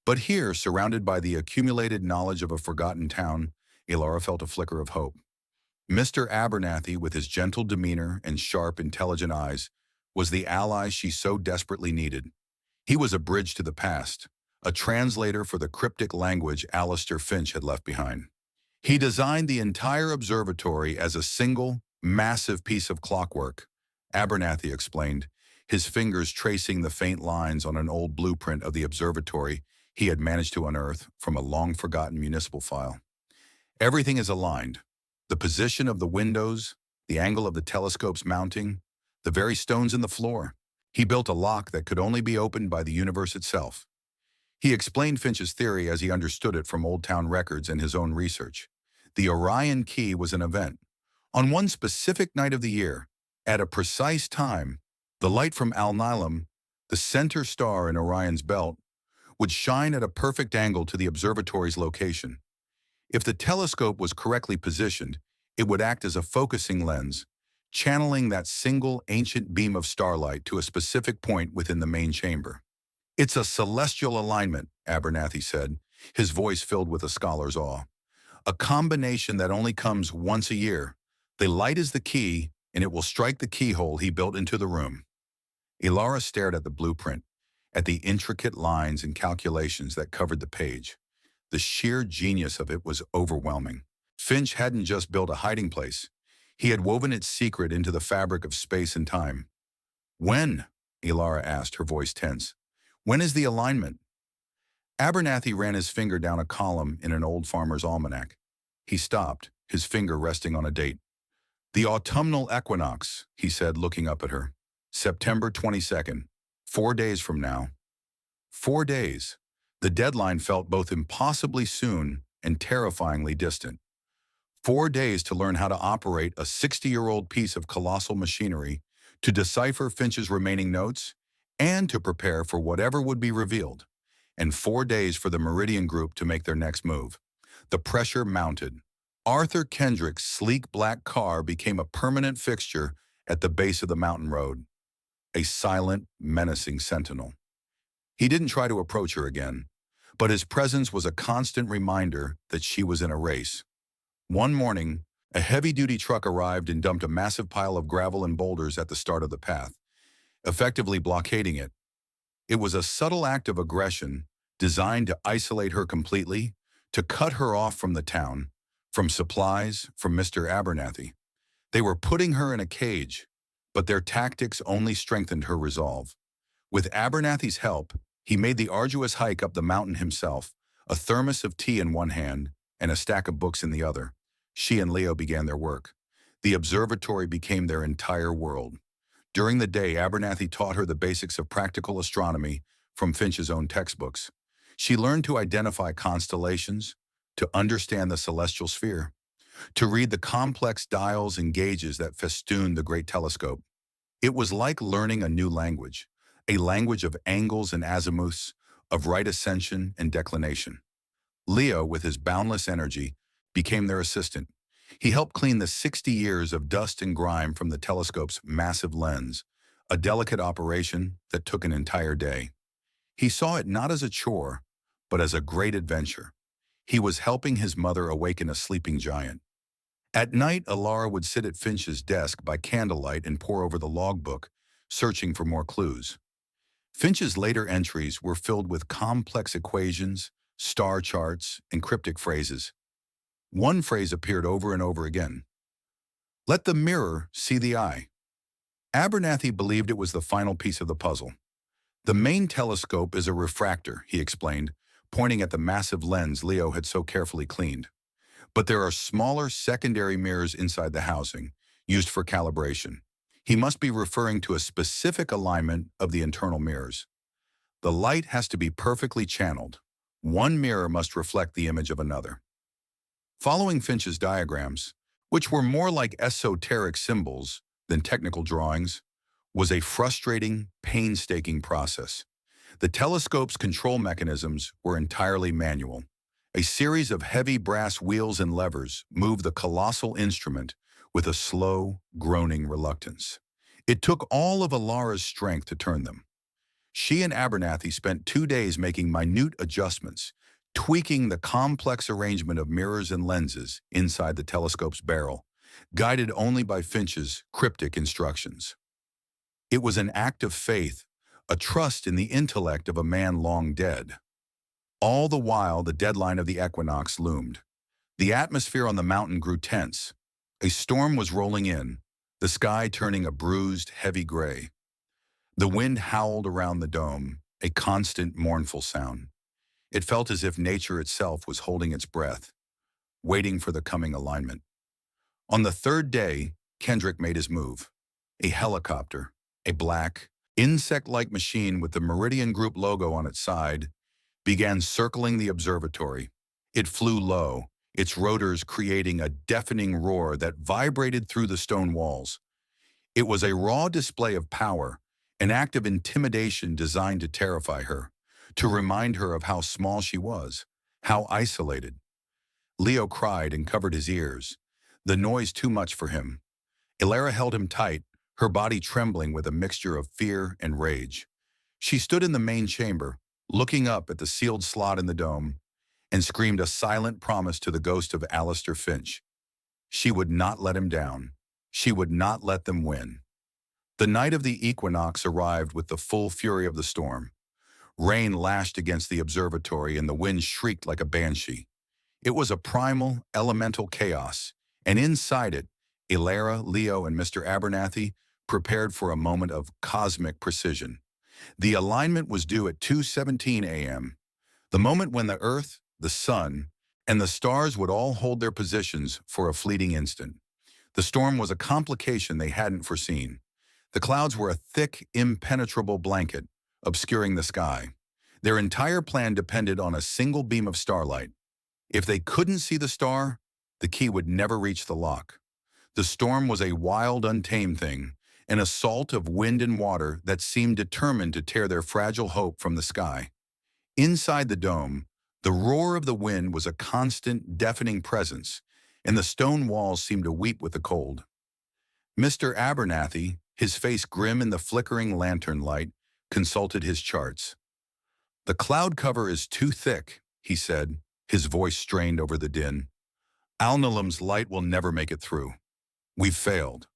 But here, surrounded by the accumulated knowledge of a forgotten town, Elara felt a flicker of hope. Mr. Abernathy, with his gentle demeanor and sharp, intelligent eyes, was the ally she so desperately needed. He was a bridge to the past, a translator for the cryptic language Alistair Finch had left behind. He designed the entire observatory as a single, massive piece of clockwork, Abernathy explained, his fingers tracing the faint lines on an old blueprint of the observatory he had managed to unearth from a long-forgotten municipal file. "Everything is aligned. The position of the windows, the angle of the telescope's mounting, the very stones in the floor. He built a lock that could only be opened by the universe itself." He explained Finch's theory as he understood it from Old Town records and his own research. The Orion Key was an event. On one specific night of the year, at a precise time, the light from Alnilam, the center star in Orion's belt, would shine at a perfect angle to the observatory's location. If the telescope was correctly positioned, it would act as a focusing lens, channeling that single ancient beam of starlight to a specific point within the main chamber. "It's a celestial alignment," Abernathy said, his voice filled with a scholar's awe. "A combination that only comes once a year. The light is the key, and it will strike the keyhole he built into the room." Elara stared at the blueprint, at the intricate lines and calculations that covered the page. The sheer genius of it was overwhelming. Finch hadn't just built a hiding place. He had woven its secret into the fabric of space and time. "When?" Elara asked, her voice tense. "When is the alignment?" Abernathy ran his finger down a column in an old farmer's almanac. He stopped, his finger resting on a date. "The autumnal equinox," he said, looking up at her. "September 22nd. 4 days from now." 4 days. The deadline felt both impossibly soon and terrifyingly distant. 4 days to learn how to operate a 60-year-old piece of colossal machinery, to decipher Finch's remaining notes, and to prepare for whatever would be revealed. And 4 days for the Meridian Group to make their next move. The pressure mounted. Arthur Kendrick's sleek black car became a permanent fixture at the base of the mountain road. A silent, menacing sentinel. He didn't try to approach her again, but his presence was a constant reminder that she was in a race. One morning, a heavy-duty truck arrived and dumped a massive pile of gravel and boulders at the start of the path, effectively blockading it. It was a subtle act of aggression designed to isolate her completely, to cut her off from the town, from supplies, from Mr. Abernathy. They were putting her in a cage, but their tactics only strengthened her resolve. With Abernathy's help, he made the arduous hike up the mountain himself, a thermos of tea in one hand and a stack of books in the other. She and Leo began their work. The observatory became their entire world. During the day, Abernathy taught her the basics of practical astronomy from Finch's own textbooks. She learned to identify constellations, to understand the celestial sphere, to read the complex dials and gauges that festooned the great telescope. It was like learning a new language, a language of angles and azimuths, of right ascension and declination. Leo, with his boundless energy, became their assistant. He helped clean the 60 years of dust and grime from the telescope's massive lens, a delicate operation that took an entire day. He saw it not as a chore, but as a great adventure. He was helping his mother awaken a sleeping giant. At night, Elara would sit at Finch's desk by candlelight and pore over the logbook, searching for more clues. Finch's later entries were filled with complex equations, star charts, and cryptic phrases. One phrase appeared over and over again. "Let the mirror see the eye." Abernathy believed it was the final piece of the puzzle. The main telescope is a refractor, he explained, pointing at the massive lens Leo had so carefully cleaned. But there are smaller secondary mirrors inside the housing, used for calibration. He must be referring to a specific alignment of the internal mirrors. The light has to be perfectly channeled. One mirror must reflect the image of another. Following Finch's diagrams, which were more like esoteric symbols than technical drawings, was a frustrating, painstaking process. The telescope's control mechanisms were entirely manual. A series of heavy brass wheels and levers moved the colossal instrument with a slow, groaning reluctance. It took all of Alara's strength to turn them. She and Abernathy spent 2 days making minute adjustments, tweaking the complex arrangement of mirrors and lenses inside the telescope's barrel, guided only by Finch's cryptic instructions. It was an act of faith, a trust in the intellect of a man long dead. All the while, the deadline of the equinox loomed. The atmosphere on the mountain grew tense. A storm was rolling in, the sky turning a bruised, heavy gray. The wind howled around the dome, a constant, mournful sound. It felt as if nature itself was holding its breath, waiting for the coming alignment. On the third day, Kendrick made his move. A helicopter, a black, insect-like machine with the Meridian Group logo on its side, began circling the observatory. It flew low, its rotors creating a deafening roar that vibrated through the stone walls. It was a raw display of power, an act of intimidation designed to terrify her, to remind her of how small she was, how isolated. Leo cried and covered his ears, the noise too much for him. Elara held him tight, her body trembling with a mixture of fear and rage. She stood in the main chamber, looking up at the sealed slot in the dome, and screamed a silent promise to the ghost of Alistair Finch. She would not let him down. She would not let them win. The night of the equinox arrived with the full fury of the storm. Rain lashed against the observatory and the wind shrieked like a banshee. It was a primal, elemental chaos, and inside it, Elara, Leo, and Mr. Abernathy prepared for a moment of cosmic precision. The alignment was due at 2:17 a.m., the moment when the Earth, the Sun, and the stars would all hold their positions for a fleeting instant. The storm was a complication they hadn't foreseen. The clouds were a thick, impenetrable blanket, obscuring the sky. Their entire plan depended on a single beam of starlight. If they couldn't see the star, the key would never reach the lock. The storm was a wild, untamed thing, an assault of wind and water that seemed determined to tear their fragile hope from the sky. Inside the dome, the roar of the wind was a constant, deafening presence, and the stone walls seemed to weep with the cold. Mr. Abernathy, his face grim in the flickering lantern light, consulted his charts. "The cloud cover is too thick," he said, his voice strained over the din. "Alnilam's light will never make it through. We've failed."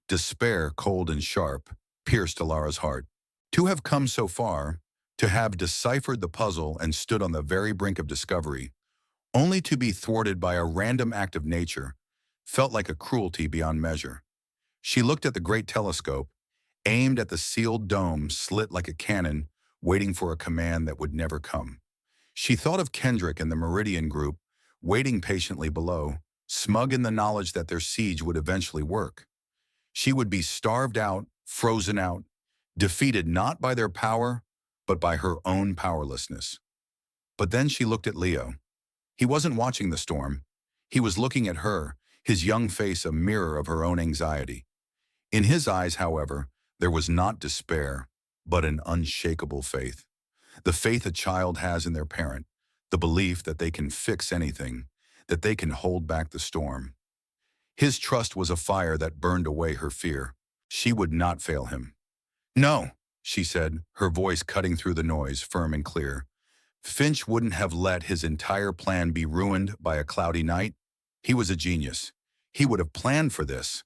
Despair, cold and sharp, pierced Alara's heart. To have come so far, to have deciphered the puzzle and stood on the very brink of discovery, only to be thwarted by a random act of nature, felt like a cruelty beyond measure. She looked at the great telescope, aimed at the sealed dome slit like a cannon, waiting for a command that would never come. She thought of Kendrick and the Meridian Group, waiting patiently below, smug in the knowledge that their siege would eventually work. She would be starved out, frozen out, defeated not by their power, but by her own powerlessness. But then she looked at Leo. He wasn't watching the storm. He was looking at her, his young face a mirror of her own anxiety. In his eyes, however, there was not despair, but an unshakable faith. The faith a child has in their parent, the belief that they can fix anything, that they can hold back the storm. His trust was a fire that burned away her fear. She would not fail him. "No," she said, her voice cutting through the noise, firm and clear. Finch wouldn't have let his entire plan be ruined by a cloudy night. He was a genius. He would have planned for this.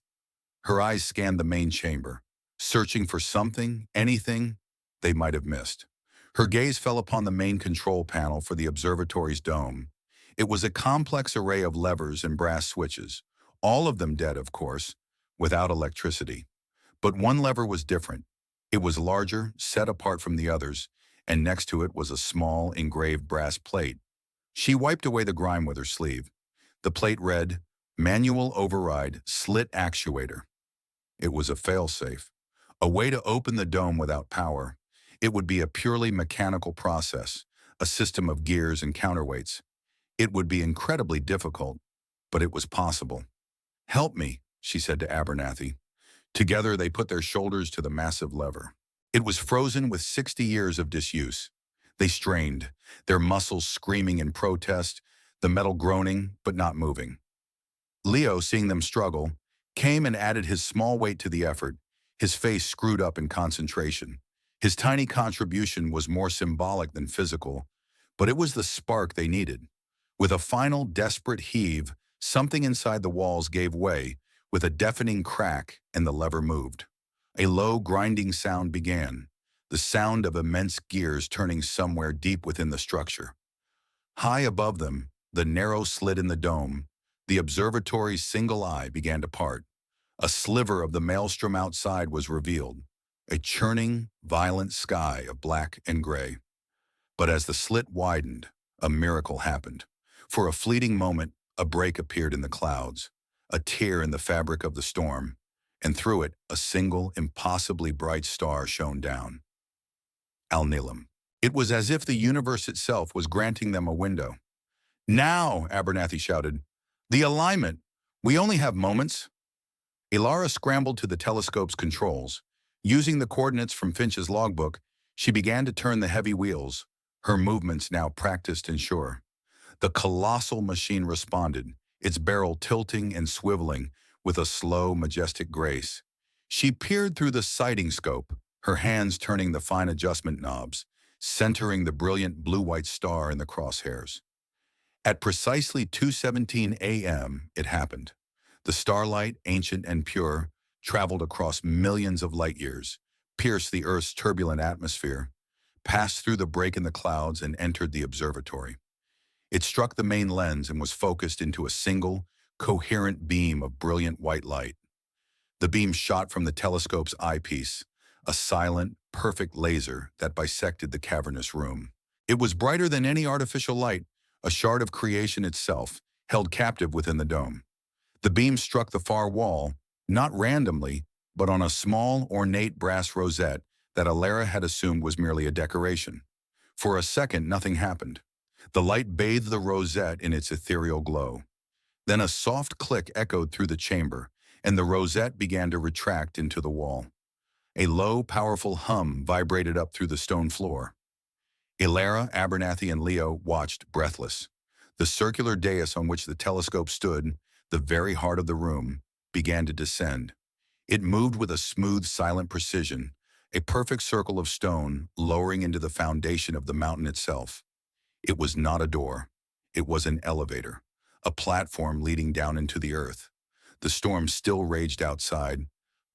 Her eyes scanned the main chamber, searching for something, anything they might have missed. Her gaze fell upon the main control panel for the observatory's dome. It was a complex array of levers and brass switches, all of them dead, of course, without electricity. But one lever was different. It was larger, set apart from the others, and next to it was a small, engraved brass plate. She wiped away the grime with her sleeve. The plate read, "Manual Override Slit Actuator." It was a failsafe, a way to open the dome without power. It would be a purely mechanical process, a system of gears and counterweights. It would be incredibly difficult, but it was possible. "Help me," she said to Abernathy. Together they put their shoulders to the massive lever. It was frozen with 60 years of disuse. They strained, their muscles screaming in protest, the metal groaning but not moving. Leo, seeing them struggle, came and added his small weight to the effort, his face screwed up in concentration. His tiny contribution was more symbolic than physical, but it was the spark they needed. With a final desperate heave, something inside the walls gave way, with a deafening crack, and the lever moved. A low, grinding sound began, the sound of immense gears turning somewhere deep within the structure. High above them, the narrow slit in the dome, the observatory's single eye began to part. A sliver of the maelstrom outside was revealed, a churning, violent sky of black and gray. But as the slit widened, a miracle happened. For a fleeting moment, a break appeared in the clouds, a tear in the fabric of the storm, and through it, a single, impossibly bright star shone down. Alnilam. It was as if the universe itself was granting them a window. "Now," Abernathy shouted. "The alignment! We only have moments." Ilara scrambled to the telescope's controls. Using the coordinates from Finch's logbook, she began to turn the heavy wheels, her movements now practiced and sure. The colossal machine responded, its barrel tilting and swiveling with a slow, majestic grace. She peered through the sighting scope, her hands turning the fine adjustment knobs, centering the brilliant blue-white star in the crosshairs. At precisely 2:17 a.m., it happened. The starlight, ancient and pure, traveled across millions of light years, pierced the Earth's turbulent atmosphere, passed through the break in the clouds, and entered the observatory. It struck the main lens and was focused into a single, coherent beam of brilliant white light. The beam shot from the telescope's eyepiece, a silent, perfect laser that bisected the cavernous room. It was brighter than any artificial light, a shard of creation itself, held captive within the dome. The beam struck the far wall, not randomly, but on a small, ornate brass rosette that Ilara had assumed was merely a decoration. For a second, nothing happened. The light bathed the rosette in its ethereal glow. Then a soft click echoed through the chamber, and the rosette began to retract into the wall. A low, powerful hum vibrated up through the stone floor. Ilara, Abernathy, and Leo watched, breathless. The circular dais on which the telescope stood, the very heart of the room, began to descend. It moved with a smooth, silent precision, a perfect circle of stone lowering into the foundation of the mountain itself. It was not a door. It was an elevator, a platform leading down into the earth. The storm still raged outside,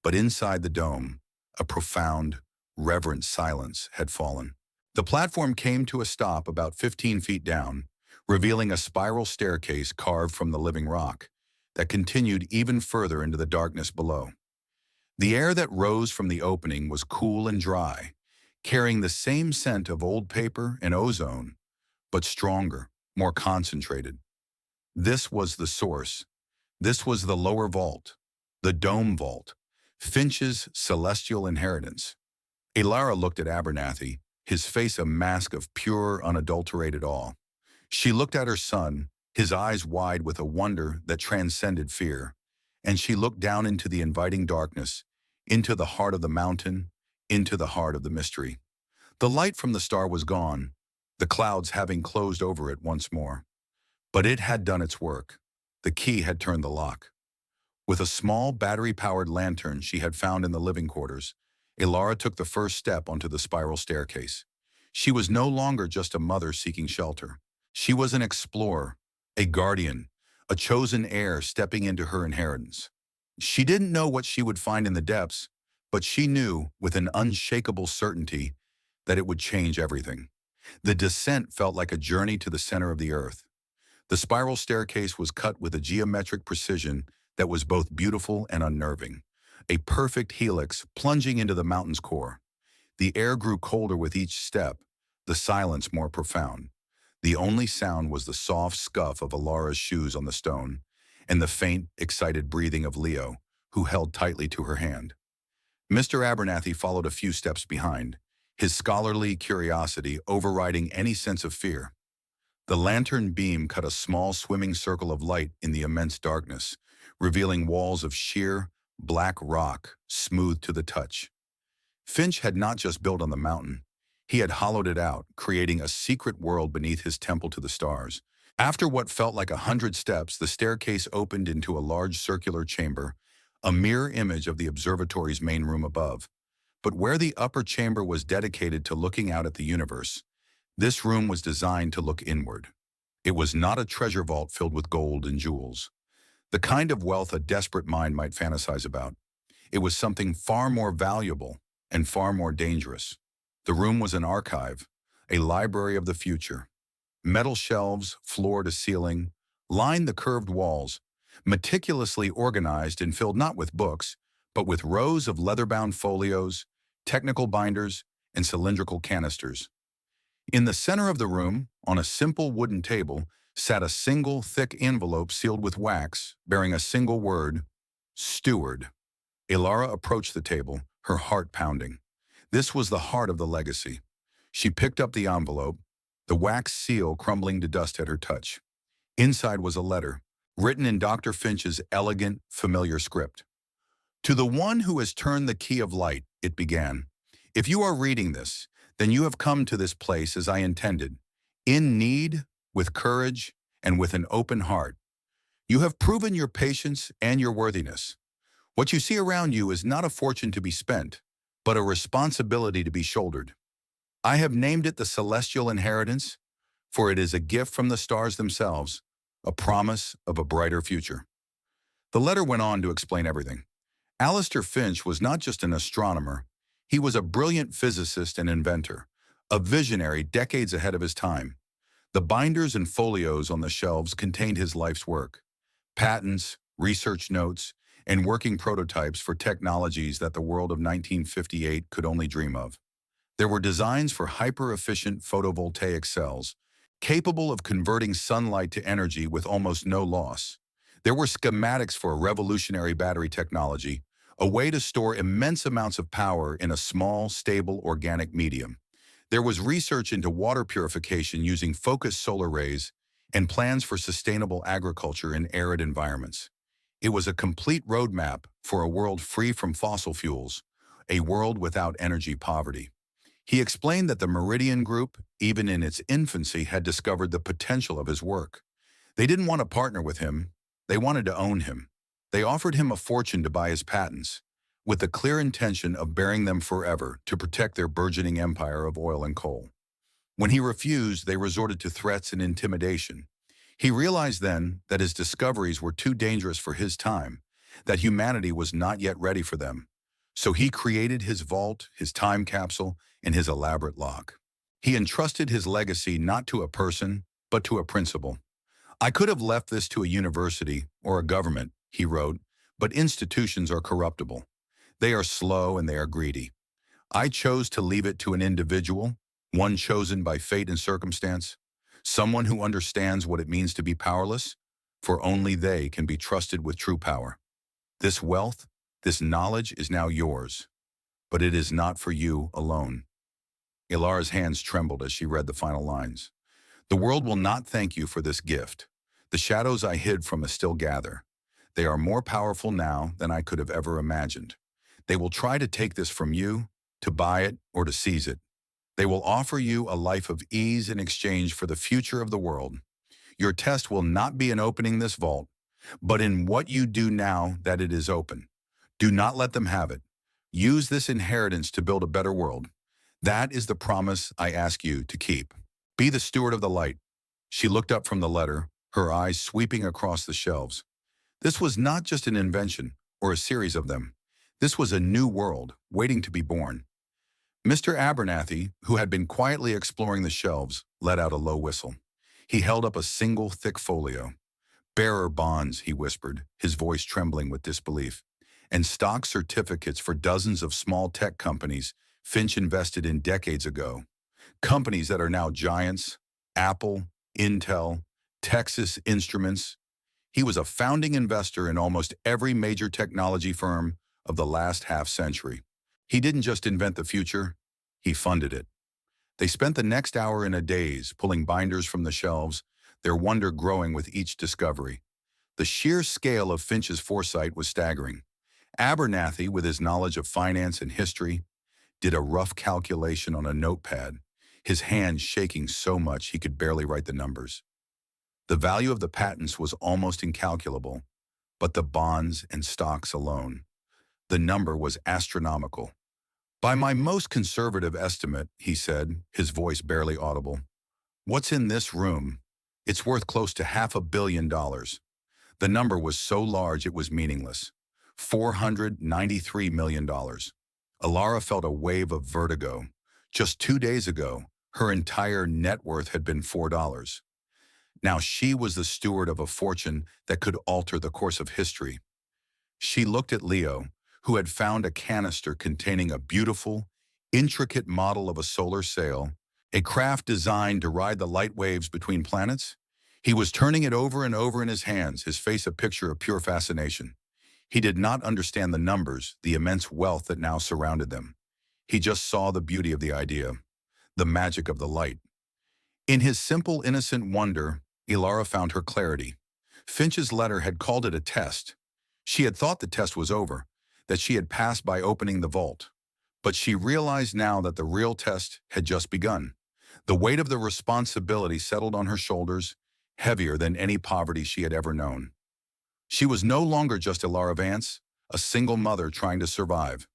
but inside the dome, a profound, reverent silence had fallen. The platform came to a stop about 15 feet down, revealing a spiral staircase carved from the living rock that continued even further into the darkness below. The air that rose from the opening was cool and dry, carrying the same scent of old paper and ozone, but stronger, more concentrated. This was the source. This was the lower vault, the dome vault, Finch's celestial inheritance. Ilara looked at Abernathy, his face a mask of pure, unadulterated awe. She looked at her son, his eyes wide with a wonder that transcended fear, and she looked down into the inviting darkness, into the heart of the mountain, into the heart of the mystery. The light from the star was gone, the clouds having closed over it once more. But it had done its work. The key had turned the lock. With a small battery-powered lantern she had found in the living quarters, Ilara took the first step onto the spiral staircase. She was no longer just a mother seeking shelter. She was an explorer, a guardian, a chosen heir stepping into her inheritance. She didn't know what she would find in the depths, but she knew, with an unshakable certainty, that it would change everything. The descent felt like a journey to the center of the earth. The spiral staircase was cut with a geometric precision that was both beautiful and unnerving, a perfect helix plunging into the mountain's core. The air grew colder with each step, the silence more profound. The only sound was the soft scuff of Alara's shoes on the stone, and the faint, excited breathing of Leo, who held tightly to her hand. Mr. Abernathy followed a few steps behind, his scholarly curiosity overriding any sense of fear. The lantern beam cut a small swimming circle of light in the immense darkness, revealing walls of sheer, black rock, smooth to the touch. Finch had not just built on the mountain. He had hollowed it out, creating a secret world beneath his temple to the stars. After what felt like 100 steps, the staircase opened into a large circular chamber, a mirror image of the observatory's main room above. But where the upper chamber was dedicated to looking out at the universe, this room was designed to look inward. It was not a treasure vault filled with gold and jewels, the kind of wealth a desperate mind might fantasize about. It was something far more valuable and far more dangerous. The room was an archive, a library of the future. Metal shelves, floor to ceiling, lined the curved walls, meticulously organized and filled not with books, but with rows of leather-bound folios, technical binders, and cylindrical canisters. In the center of the room, on a simple wooden table, sat a single thick envelope sealed with wax, bearing a single word, Steward. Elara approached the table, her heart pounding. This was the heart of the legacy. She picked up the envelope, the wax seal crumbling to dust at her touch. Inside was a letter, written in Dr. Finch's elegant, familiar script. To the one who has turned the key of light, it began. If you are reading this, then you have come to this place as I intended, in need, with courage, and with an open heart. You have proven your patience and your worthiness. What you see around you is not a fortune to be spent, but a responsibility to be shouldered. I have named it the celestial inheritance, for it is a gift from the stars themselves, a promise of a brighter future. The letter went on to explain everything. Alistair Finch was not just an astronomer, he was a brilliant physicist and inventor, a visionary decades ahead of his time. The binders and folios on the shelves contained his life's work, patents, research notes, and working prototypes for technologies that the world of 1958 could only dream of. There were designs for hyper-efficient photovoltaic cells, capable of converting sunlight to energy with almost no loss. There were schematics for a revolutionary battery technology, a way to store immense amounts of power in a small, stable, organic medium. There was research into water purification using focused solar rays and plans for sustainable agriculture in arid environments. It was a complete roadmap for a world free from fossil fuels, a world without energy poverty. He explained that the Meridian Group, even in its infancy, had discovered the potential of his work. They didn't want to partner with him, they wanted to own him. They offered him a fortune to buy his patents, with the clear intention of bearing them forever to protect their burgeoning empire of oil and coal. When he refused, they resorted to threats and intimidation. He realized then that his discoveries were too dangerous for his time, that humanity was not yet ready for them. So he created his vault, his time capsule, and his elaborate lock. He entrusted his legacy not to a person, but to a principle. I could have left this to a university or a government, he wrote, but institutions are corruptible. They are slow and they are greedy. I chose to leave it to an individual, one chosen by fate and circumstance, someone who understands what it means to be powerless, for only they can be trusted with true power. This wealth, this knowledge is now yours, but it is not for you alone. Ilara's hands trembled as she read the final lines. The world will not thank you for this gift. The shadows I hid from us still gather. They are more powerful now than I could have ever imagined. They will try to take this from you, to buy it, or to seize it. They will offer you a life of ease in exchange for the future of the world. Your test will not be in opening this vault, but in what you do now that it is open. Do not let them have it. Use this inheritance to build a better world. That is the promise I ask you to keep. Be the steward of the light. She looked up from the letter, her eyes sweeping across the shelves. This was not just an invention, or a series of them. This was a new world, waiting to be born. Mr. Abernathy, who had been quietly exploring the shelves, let out a low whistle. He held up a single thick folio. Bearer bonds, he whispered, his voice trembling with disbelief, and stock certificates for dozens of small tech companies Finch invested in decades ago. Companies that are now giants, Apple, Intel, Texas Instruments. He was a founding investor in almost every major technology firm of the last half-century. He didn't just invent the future, he funded it. They spent the next hour in a daze, pulling binders from the shelves, their wonder growing with each discovery. The sheer scale of Finch's foresight was staggering. Abernathy, with his knowledge of finance and history, did a rough calculation on a notepad, his hands shaking so much he could barely write the numbers. The value of the patents was almost incalculable, but the bonds and stocks alone. The number was astronomical. By my most conservative estimate, he said, his voice barely audible, what's in this room? It's worth close to $500 million. The number was so large it was meaningless. $493 million. Alara felt a wave of vertigo. Just 2 days ago, her entire net worth had been $4. Now she was the steward of a fortune that could alter the course of history. She looked at Leo, who had found a canister containing a beautiful, intricate model of a solar sail, a craft designed to ride the light waves between planets. He was turning it over and over in his hands, his face a picture of pure fascination. He did not understand the numbers, the immense wealth that now surrounded them. He just saw the beauty of the idea, the magic of the light. In his simple, innocent wonder, Ilara found her clarity. Finch's letter had called it a test. She had thought the test was over, that she had passed by opening the vault. But she realized now that the real test had just begun. The weight of the responsibility settled on her shoulders, heavier than any poverty she had ever known. She was no longer just Ilara Vance, a single mother trying to survive.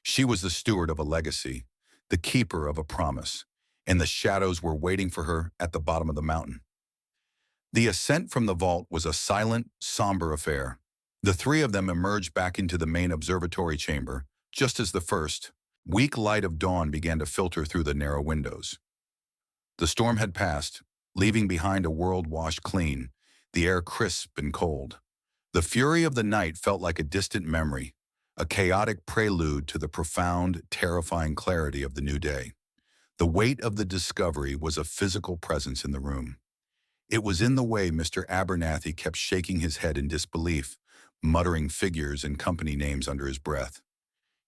She was the steward of a legacy, the keeper of a promise, and the shadows were waiting for her at the bottom of the mountain. The ascent from the vault was a silent, somber affair. The three of them emerged back into the main observatory chamber, just as the first, weak light of dawn began to filter through the narrow windows. The storm had passed, leaving behind a world washed clean, the air crisp and cold. The fury of the night felt like a distant memory, a chaotic prelude to the profound, terrifying clarity of the new day. The weight of the discovery was a physical presence in the room. It was in the way Mr. Abernathy kept shaking his head in disbelief, muttering figures and company names under his breath.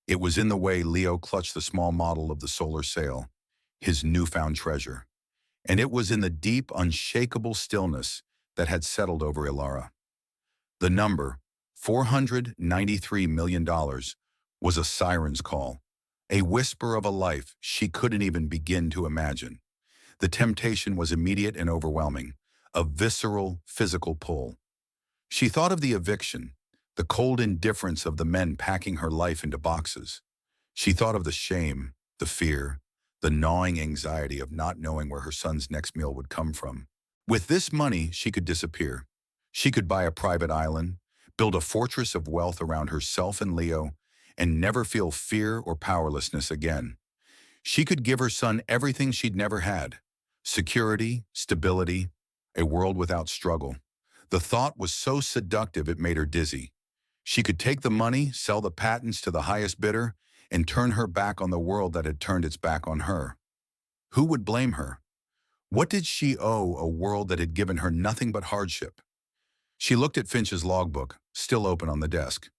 It was in the way Leo clutched the small model of the solar sail, his newfound treasure. And it was in the deep, unshakable stillness that had settled over Ilara. The number, $493 million, was a siren's call, a whisper of a life she couldn't even begin to imagine. The temptation was immediate and overwhelming, a visceral, physical pull. She thought of the eviction, the cold indifference of the men packing her life into boxes. She thought of the shame, the fear, the gnawing anxiety of not knowing where her son's next meal would come from. With this money, she could disappear. She could buy a private island, build a fortress of wealth around herself and Leo, and never feel fear or powerlessness again. She could give her son everything she'd never had: security, stability, a world without struggle. The thought was so seductive it made her dizzy. She could take the money, sell the patents to the highest bidder, and turn her back on the world that had turned its back on her. Who would blame her? What did she owe a world that had given her nothing but hardship? She looked at Finch's logbook, still open on the desk.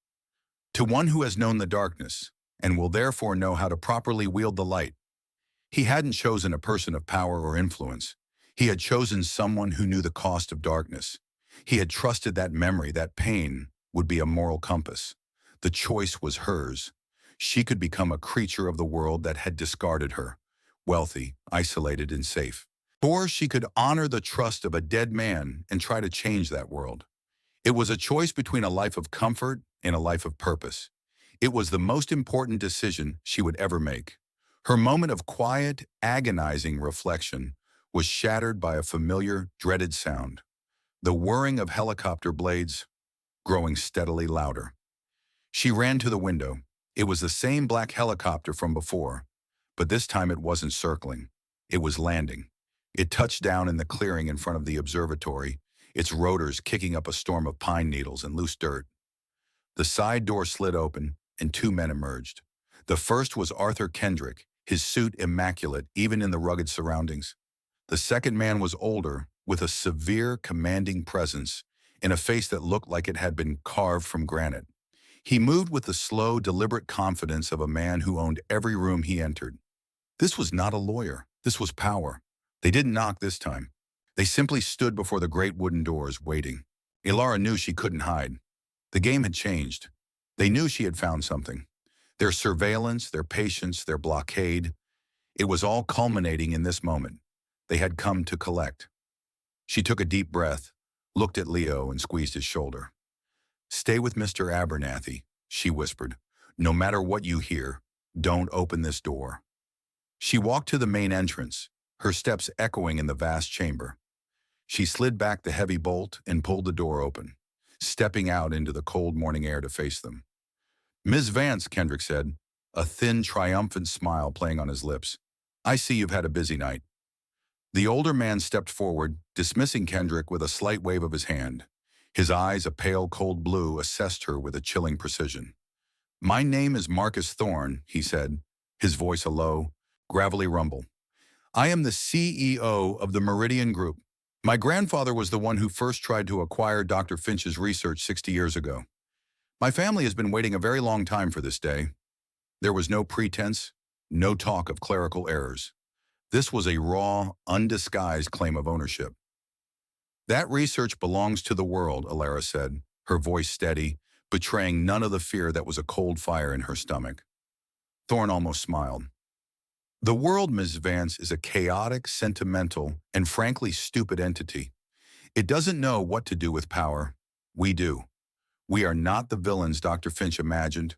To one who has known the darkness, and will therefore know how to properly wield the light. He hadn't chosen a person of power or influence. He had chosen someone who knew the cost of darkness. He had trusted that memory, that pain, would be a moral compass. The choice was hers. She could become a creature of the world that had discarded her, wealthy, isolated, and safe. Or she could honor the trust of a dead man and try to change that world. It was a choice between a life of comfort and a life of purpose. It was the most important decision she would ever make. Her moment of quiet, agonizing reflection was shattered by a familiar, dreaded sound. The whirring of helicopter blades, growing steadily louder. She ran to the window. It was the same black helicopter from before, but this time it wasn't circling. It was landing. It touched down in the clearing in front of the observatory, its rotors kicking up a storm of pine needles and loose dirt. The side door slid open, and two men emerged. The first was Arthur Kendrick, his suit immaculate even in the rugged surroundings. The second man was older, with a severe, commanding presence, and a face that looked like it had been carved from granite. He moved with the slow, deliberate confidence of a man who owned every room he entered. This was not a lawyer. This was power. They didn't knock this time. They simply stood before the great wooden doors, waiting. Ilara knew she couldn't hide. The game had changed. They knew she had found something. Their surveillance, their patience, their blockade, it was all culminating in this moment. They had come to collect. She took a deep breath, looked at Leo, and squeezed his shoulder. "Stay with Mr. Abernathy," she whispered. "No matter what you hear, don't open this door." She walked to the main entrance, her steps echoing in the vast chamber. She slid back the heavy bolt and pulled the door open, stepping out into the cold morning air to face them. "Ms. Vance," Kendrick said, a thin, triumphant smile playing on his lips. "I see you've had a busy night." The older man stepped forward, dismissing Kendrick with a slight wave of his hand. His eyes, a pale, cold blue, assessed her with a chilling precision. "My name is Marcus Thorne," he said, his voice a low, gravelly rumble. "I am the CEO of the Meridian Group. My grandfather was the one who first tried to acquire Dr. Finch's research 60 years ago. My family has been waiting a very long time for this day." There was no pretense, no talk of clerical errors. This was a raw, undisguised claim of ownership. "That research belongs to the world," Ilara said, her voice steady, betraying none of the fear that was a cold fire in her stomach. Thorne almost smiled. "The world, Ms. Vance, is a chaotic, sentimental, and frankly stupid entity. It doesn't know what to do with power. We do. We are not the villains Dr. Finch imagined.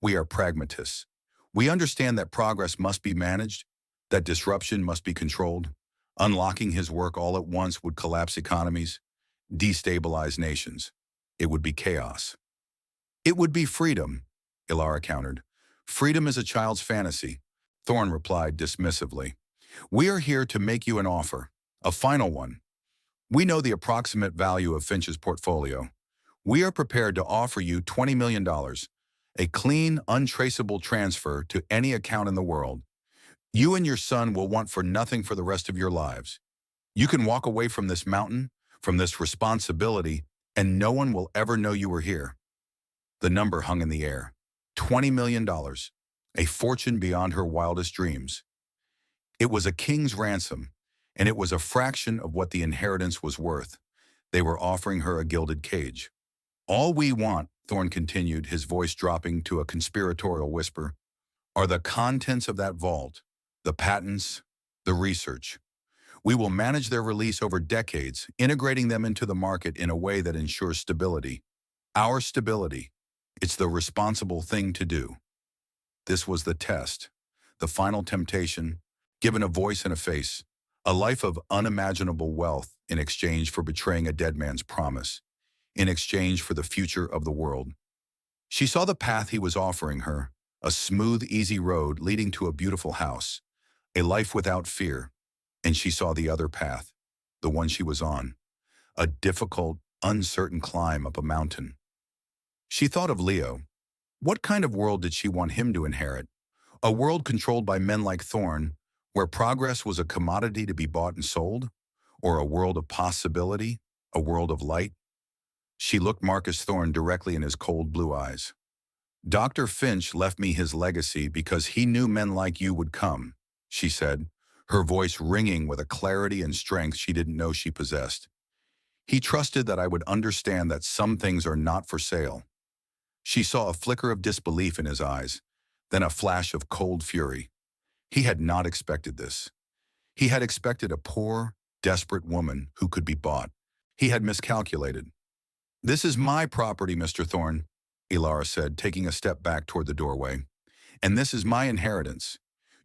We are pragmatists. We understand that progress must be managed, that disruption must be controlled. Unlocking his work all at once would collapse economies, destabilize nations. It would be chaos." "It would be freedom," Ilara countered. "Freedom is a child's fantasy," Thorne replied dismissively. "We are here to make you an offer, a final one. We know the approximate value of Finch's portfolio. We are prepared to offer you $20 million, a clean, untraceable transfer to any account in the world. You and your son will want for nothing for the rest of your lives. You can walk away from this mountain, from this responsibility, and no one will ever know you were here." The number hung in the air. $20 million, a fortune beyond her wildest dreams. It was a king's ransom, and it was a fraction of what the inheritance was worth. They were offering her a gilded cage. "All we want," Thorne continued, his voice dropping to a conspiratorial whisper, "are the contents of that vault, the patents, the research. We will manage their release over decades, integrating them into the market in a way that ensures stability. Our stability. It's the responsible thing to do." This was the test, the final temptation, given a voice and a face, a life of unimaginable wealth in exchange for betraying a dead man's promise, in exchange for the future of the world. She saw the path he was offering her, a smooth, easy road leading to a beautiful house, a life without fear, and she saw the other path, the one she was on, a difficult, uncertain climb up a mountain. She thought of Leo. What kind of world did she want him to inherit? A world controlled by men like Thorne, where progress was a commodity to be bought and sold? Or a world of possibility, a world of light? She looked Marcus Thorne directly in his cold blue eyes. "Dr. Finch left me his legacy because he knew men like you would come," she said, her voice ringing with a clarity and strength she didn't know she possessed. "He trusted that I would understand that some things are not for sale." She saw a flicker of disbelief in his eyes, then a flash of cold fury. He had not expected this. He had expected a poor, desperate woman who could be bought. He had miscalculated. "This is my property, Mr. Thorne," Ilara said, taking a step back toward the doorway. "And this is my inheritance.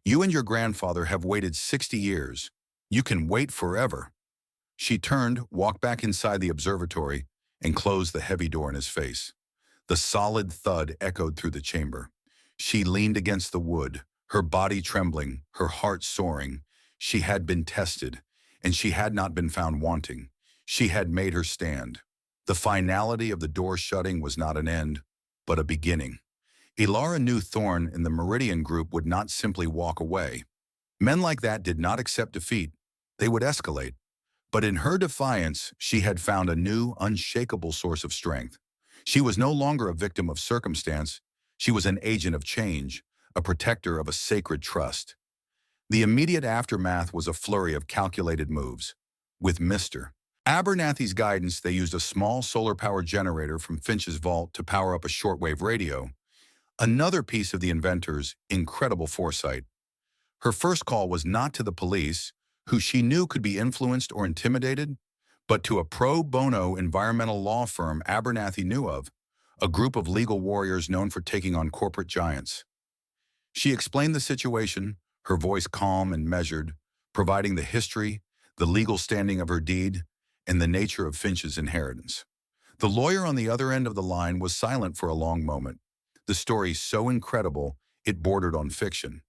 You and your grandfather have waited 60 years. You can wait forever." She turned, walked back inside the observatory, and closed the heavy door in his face. The solid thud echoed through the chamber. She leaned against the wood, her body trembling, her heart soaring. She had been tested, and she had not been found wanting. She had made her stand. The finality of the door shutting was not an end, but a beginning. Ilara knew Thorne and the Meridian Group would not simply walk away. Men like that did not accept defeat. They would escalate. But in her defiance, she had found a new, unshakable source of strength. She was no longer a victim of circumstance. She was an agent of change, a protector of a sacred trust. The immediate aftermath was a flurry of calculated moves. With Mr. Abernathy's guidance, they used a small solar-powered generator from Finch's vault to power up a shortwave radio, another piece of the inventor's incredible foresight. Her first call was not to the police, who she knew could be influenced or intimidated, but to a pro bono environmental law firm Abernathy knew of, a group of legal warriors known for taking on corporate giants. She explained the situation, her voice calm and measured, providing the history, the legal standing of her deed, and the nature of Finch's inheritance. The lawyer on the other end of the line was silent for a long moment. The story so incredible, it bordered on fiction.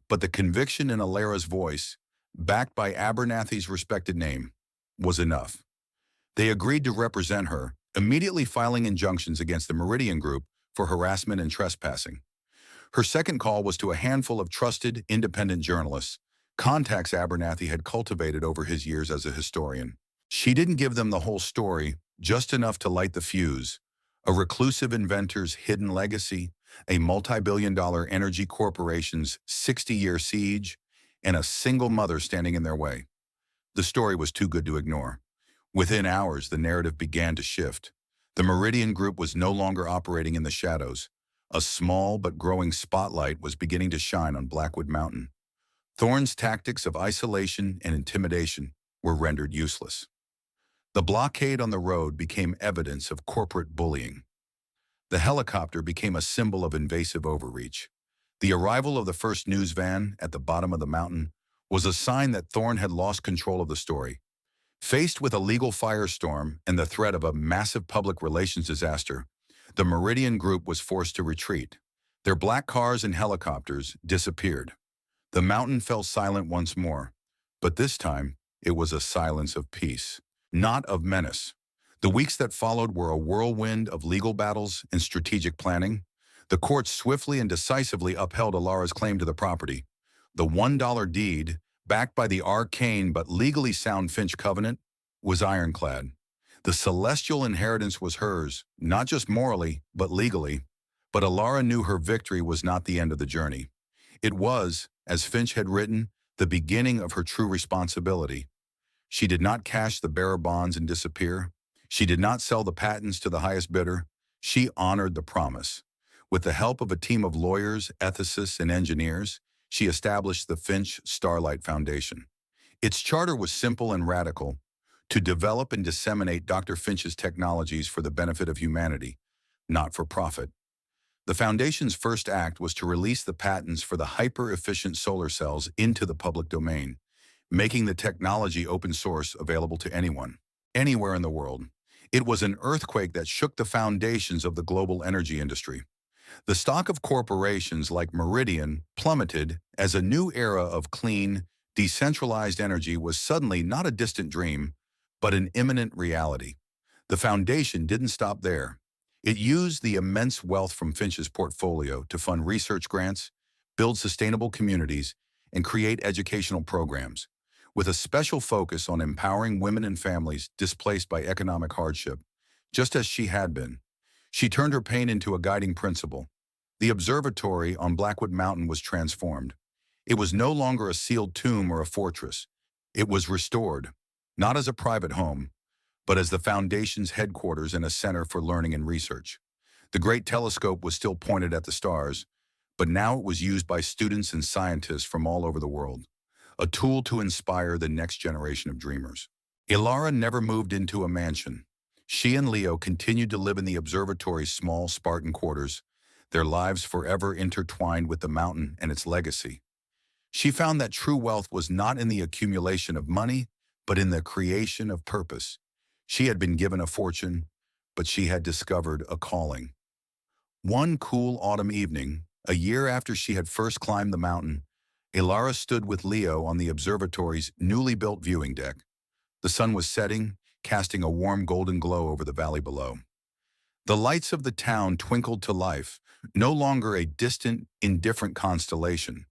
But the conviction in Ilara's voice, backed by Abernathy's respected name, was enough. They agreed to represent her, immediately filing injunctions against the Meridian Group for harassment and trespassing. Her second call was to a handful of trusted, independent journalists, contacts Abernathy had cultivated over his years as a historian. She didn't give them the whole story, just enough to light the fuse. A reclusive inventor's hidden legacy, a multi-billion-dollar energy corporation's 60-year siege, and a single mother standing in their way. The story was too good to ignore. Within hours, the narrative began to shift. The Meridian Group was no longer operating in the shadows. A small but growing spotlight was beginning to shine on Blackwood Mountain. Thorne's tactics of isolation and intimidation were rendered useless. The blockade on the road became evidence of corporate bullying. The helicopter became a symbol of invasive overreach. The arrival of the first news van at the bottom of the mountain was a sign that Thorne had lost control of the story. Faced with a legal firestorm and the threat of a massive public relations disaster, the Meridian Group was forced to retreat. Their black cars and helicopters disappeared. The mountain fell silent once more, but this time it was a silence of peace, not of menace. The weeks that followed were a whirlwind of legal battles and strategic planning. The courts swiftly and decisively upheld Ilara's claim to the property. The $1 deed, backed by the arcane but legally sound Finch covenant, was ironclad. The celestial inheritance was hers, not just morally, but legally. But Ilara knew her victory was not the end of the journey. It was, as Finch had written, the beginning of her true responsibility. She did not cash the bearer bonds and disappear. She did not sell the patents to the highest bidder. She honored the promise. With the help of a team of lawyers, ethicists, and engineers, she established the Finch Starlight Foundation. Its charter was simple and radical: to develop and disseminate Dr. Finch's technologies for the benefit of humanity, not for profit. The Foundation's first act was to release the patents for the hyper-efficient solar cells into the public domain, making the technology open source available to anyone, anywhere in the world. It was an earthquake that shook the foundations of the global energy industry. The stock of corporations like Meridian plummeted as a new era of clean, decentralized energy was suddenly not a distant dream, but an imminent reality. The Foundation didn't stop there. It used the immense wealth from Finch's portfolio to fund research grants, build sustainable communities, and create educational programs, with a special focus on empowering women and families displaced by economic hardship, just as she had been. She turned her pain into a guiding principle. The observatory on Blackwood Mountain was transformed. It was no longer a sealed tomb or a fortress. It was restored, not as a private home, but as the Foundation's headquarters and a center for learning and research. The great telescope was still pointed at the stars, but now it was used by students and scientists from all over the world, a tool to inspire the next generation of dreamers. Ilara never moved into a mansion. She and Leo continued to live in the observatory's small Spartan quarters, their lives forever intertwined with the mountain and its legacy. She found that true wealth was not in the accumulation of money, but in the creation of purpose. She had been given a fortune, but she had discovered a calling. One cool autumn evening, a year after she had first climbed the mountain, Ilara stood with Leo on the observatory's newly built viewing deck. The sun was setting, casting a warm golden glow over the valley below. The lights of the town twinkled to life, no longer a distant, indifferent constellation,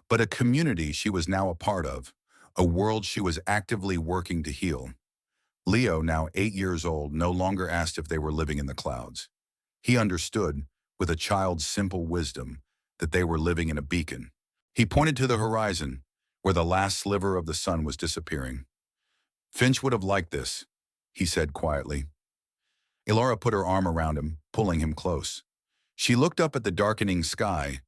but a community she was now a part of, a world she was actively working to heal. Leo, now 8 years old, no longer asked if they were living in the clouds. He understood, with a child's simple wisdom, that they were living in a beacon. He pointed to the horizon, where the last sliver of the sun was disappearing. Finch would have liked this, he said quietly. Elora put her arm around him, pulling him close. She looked up at the darkening sky,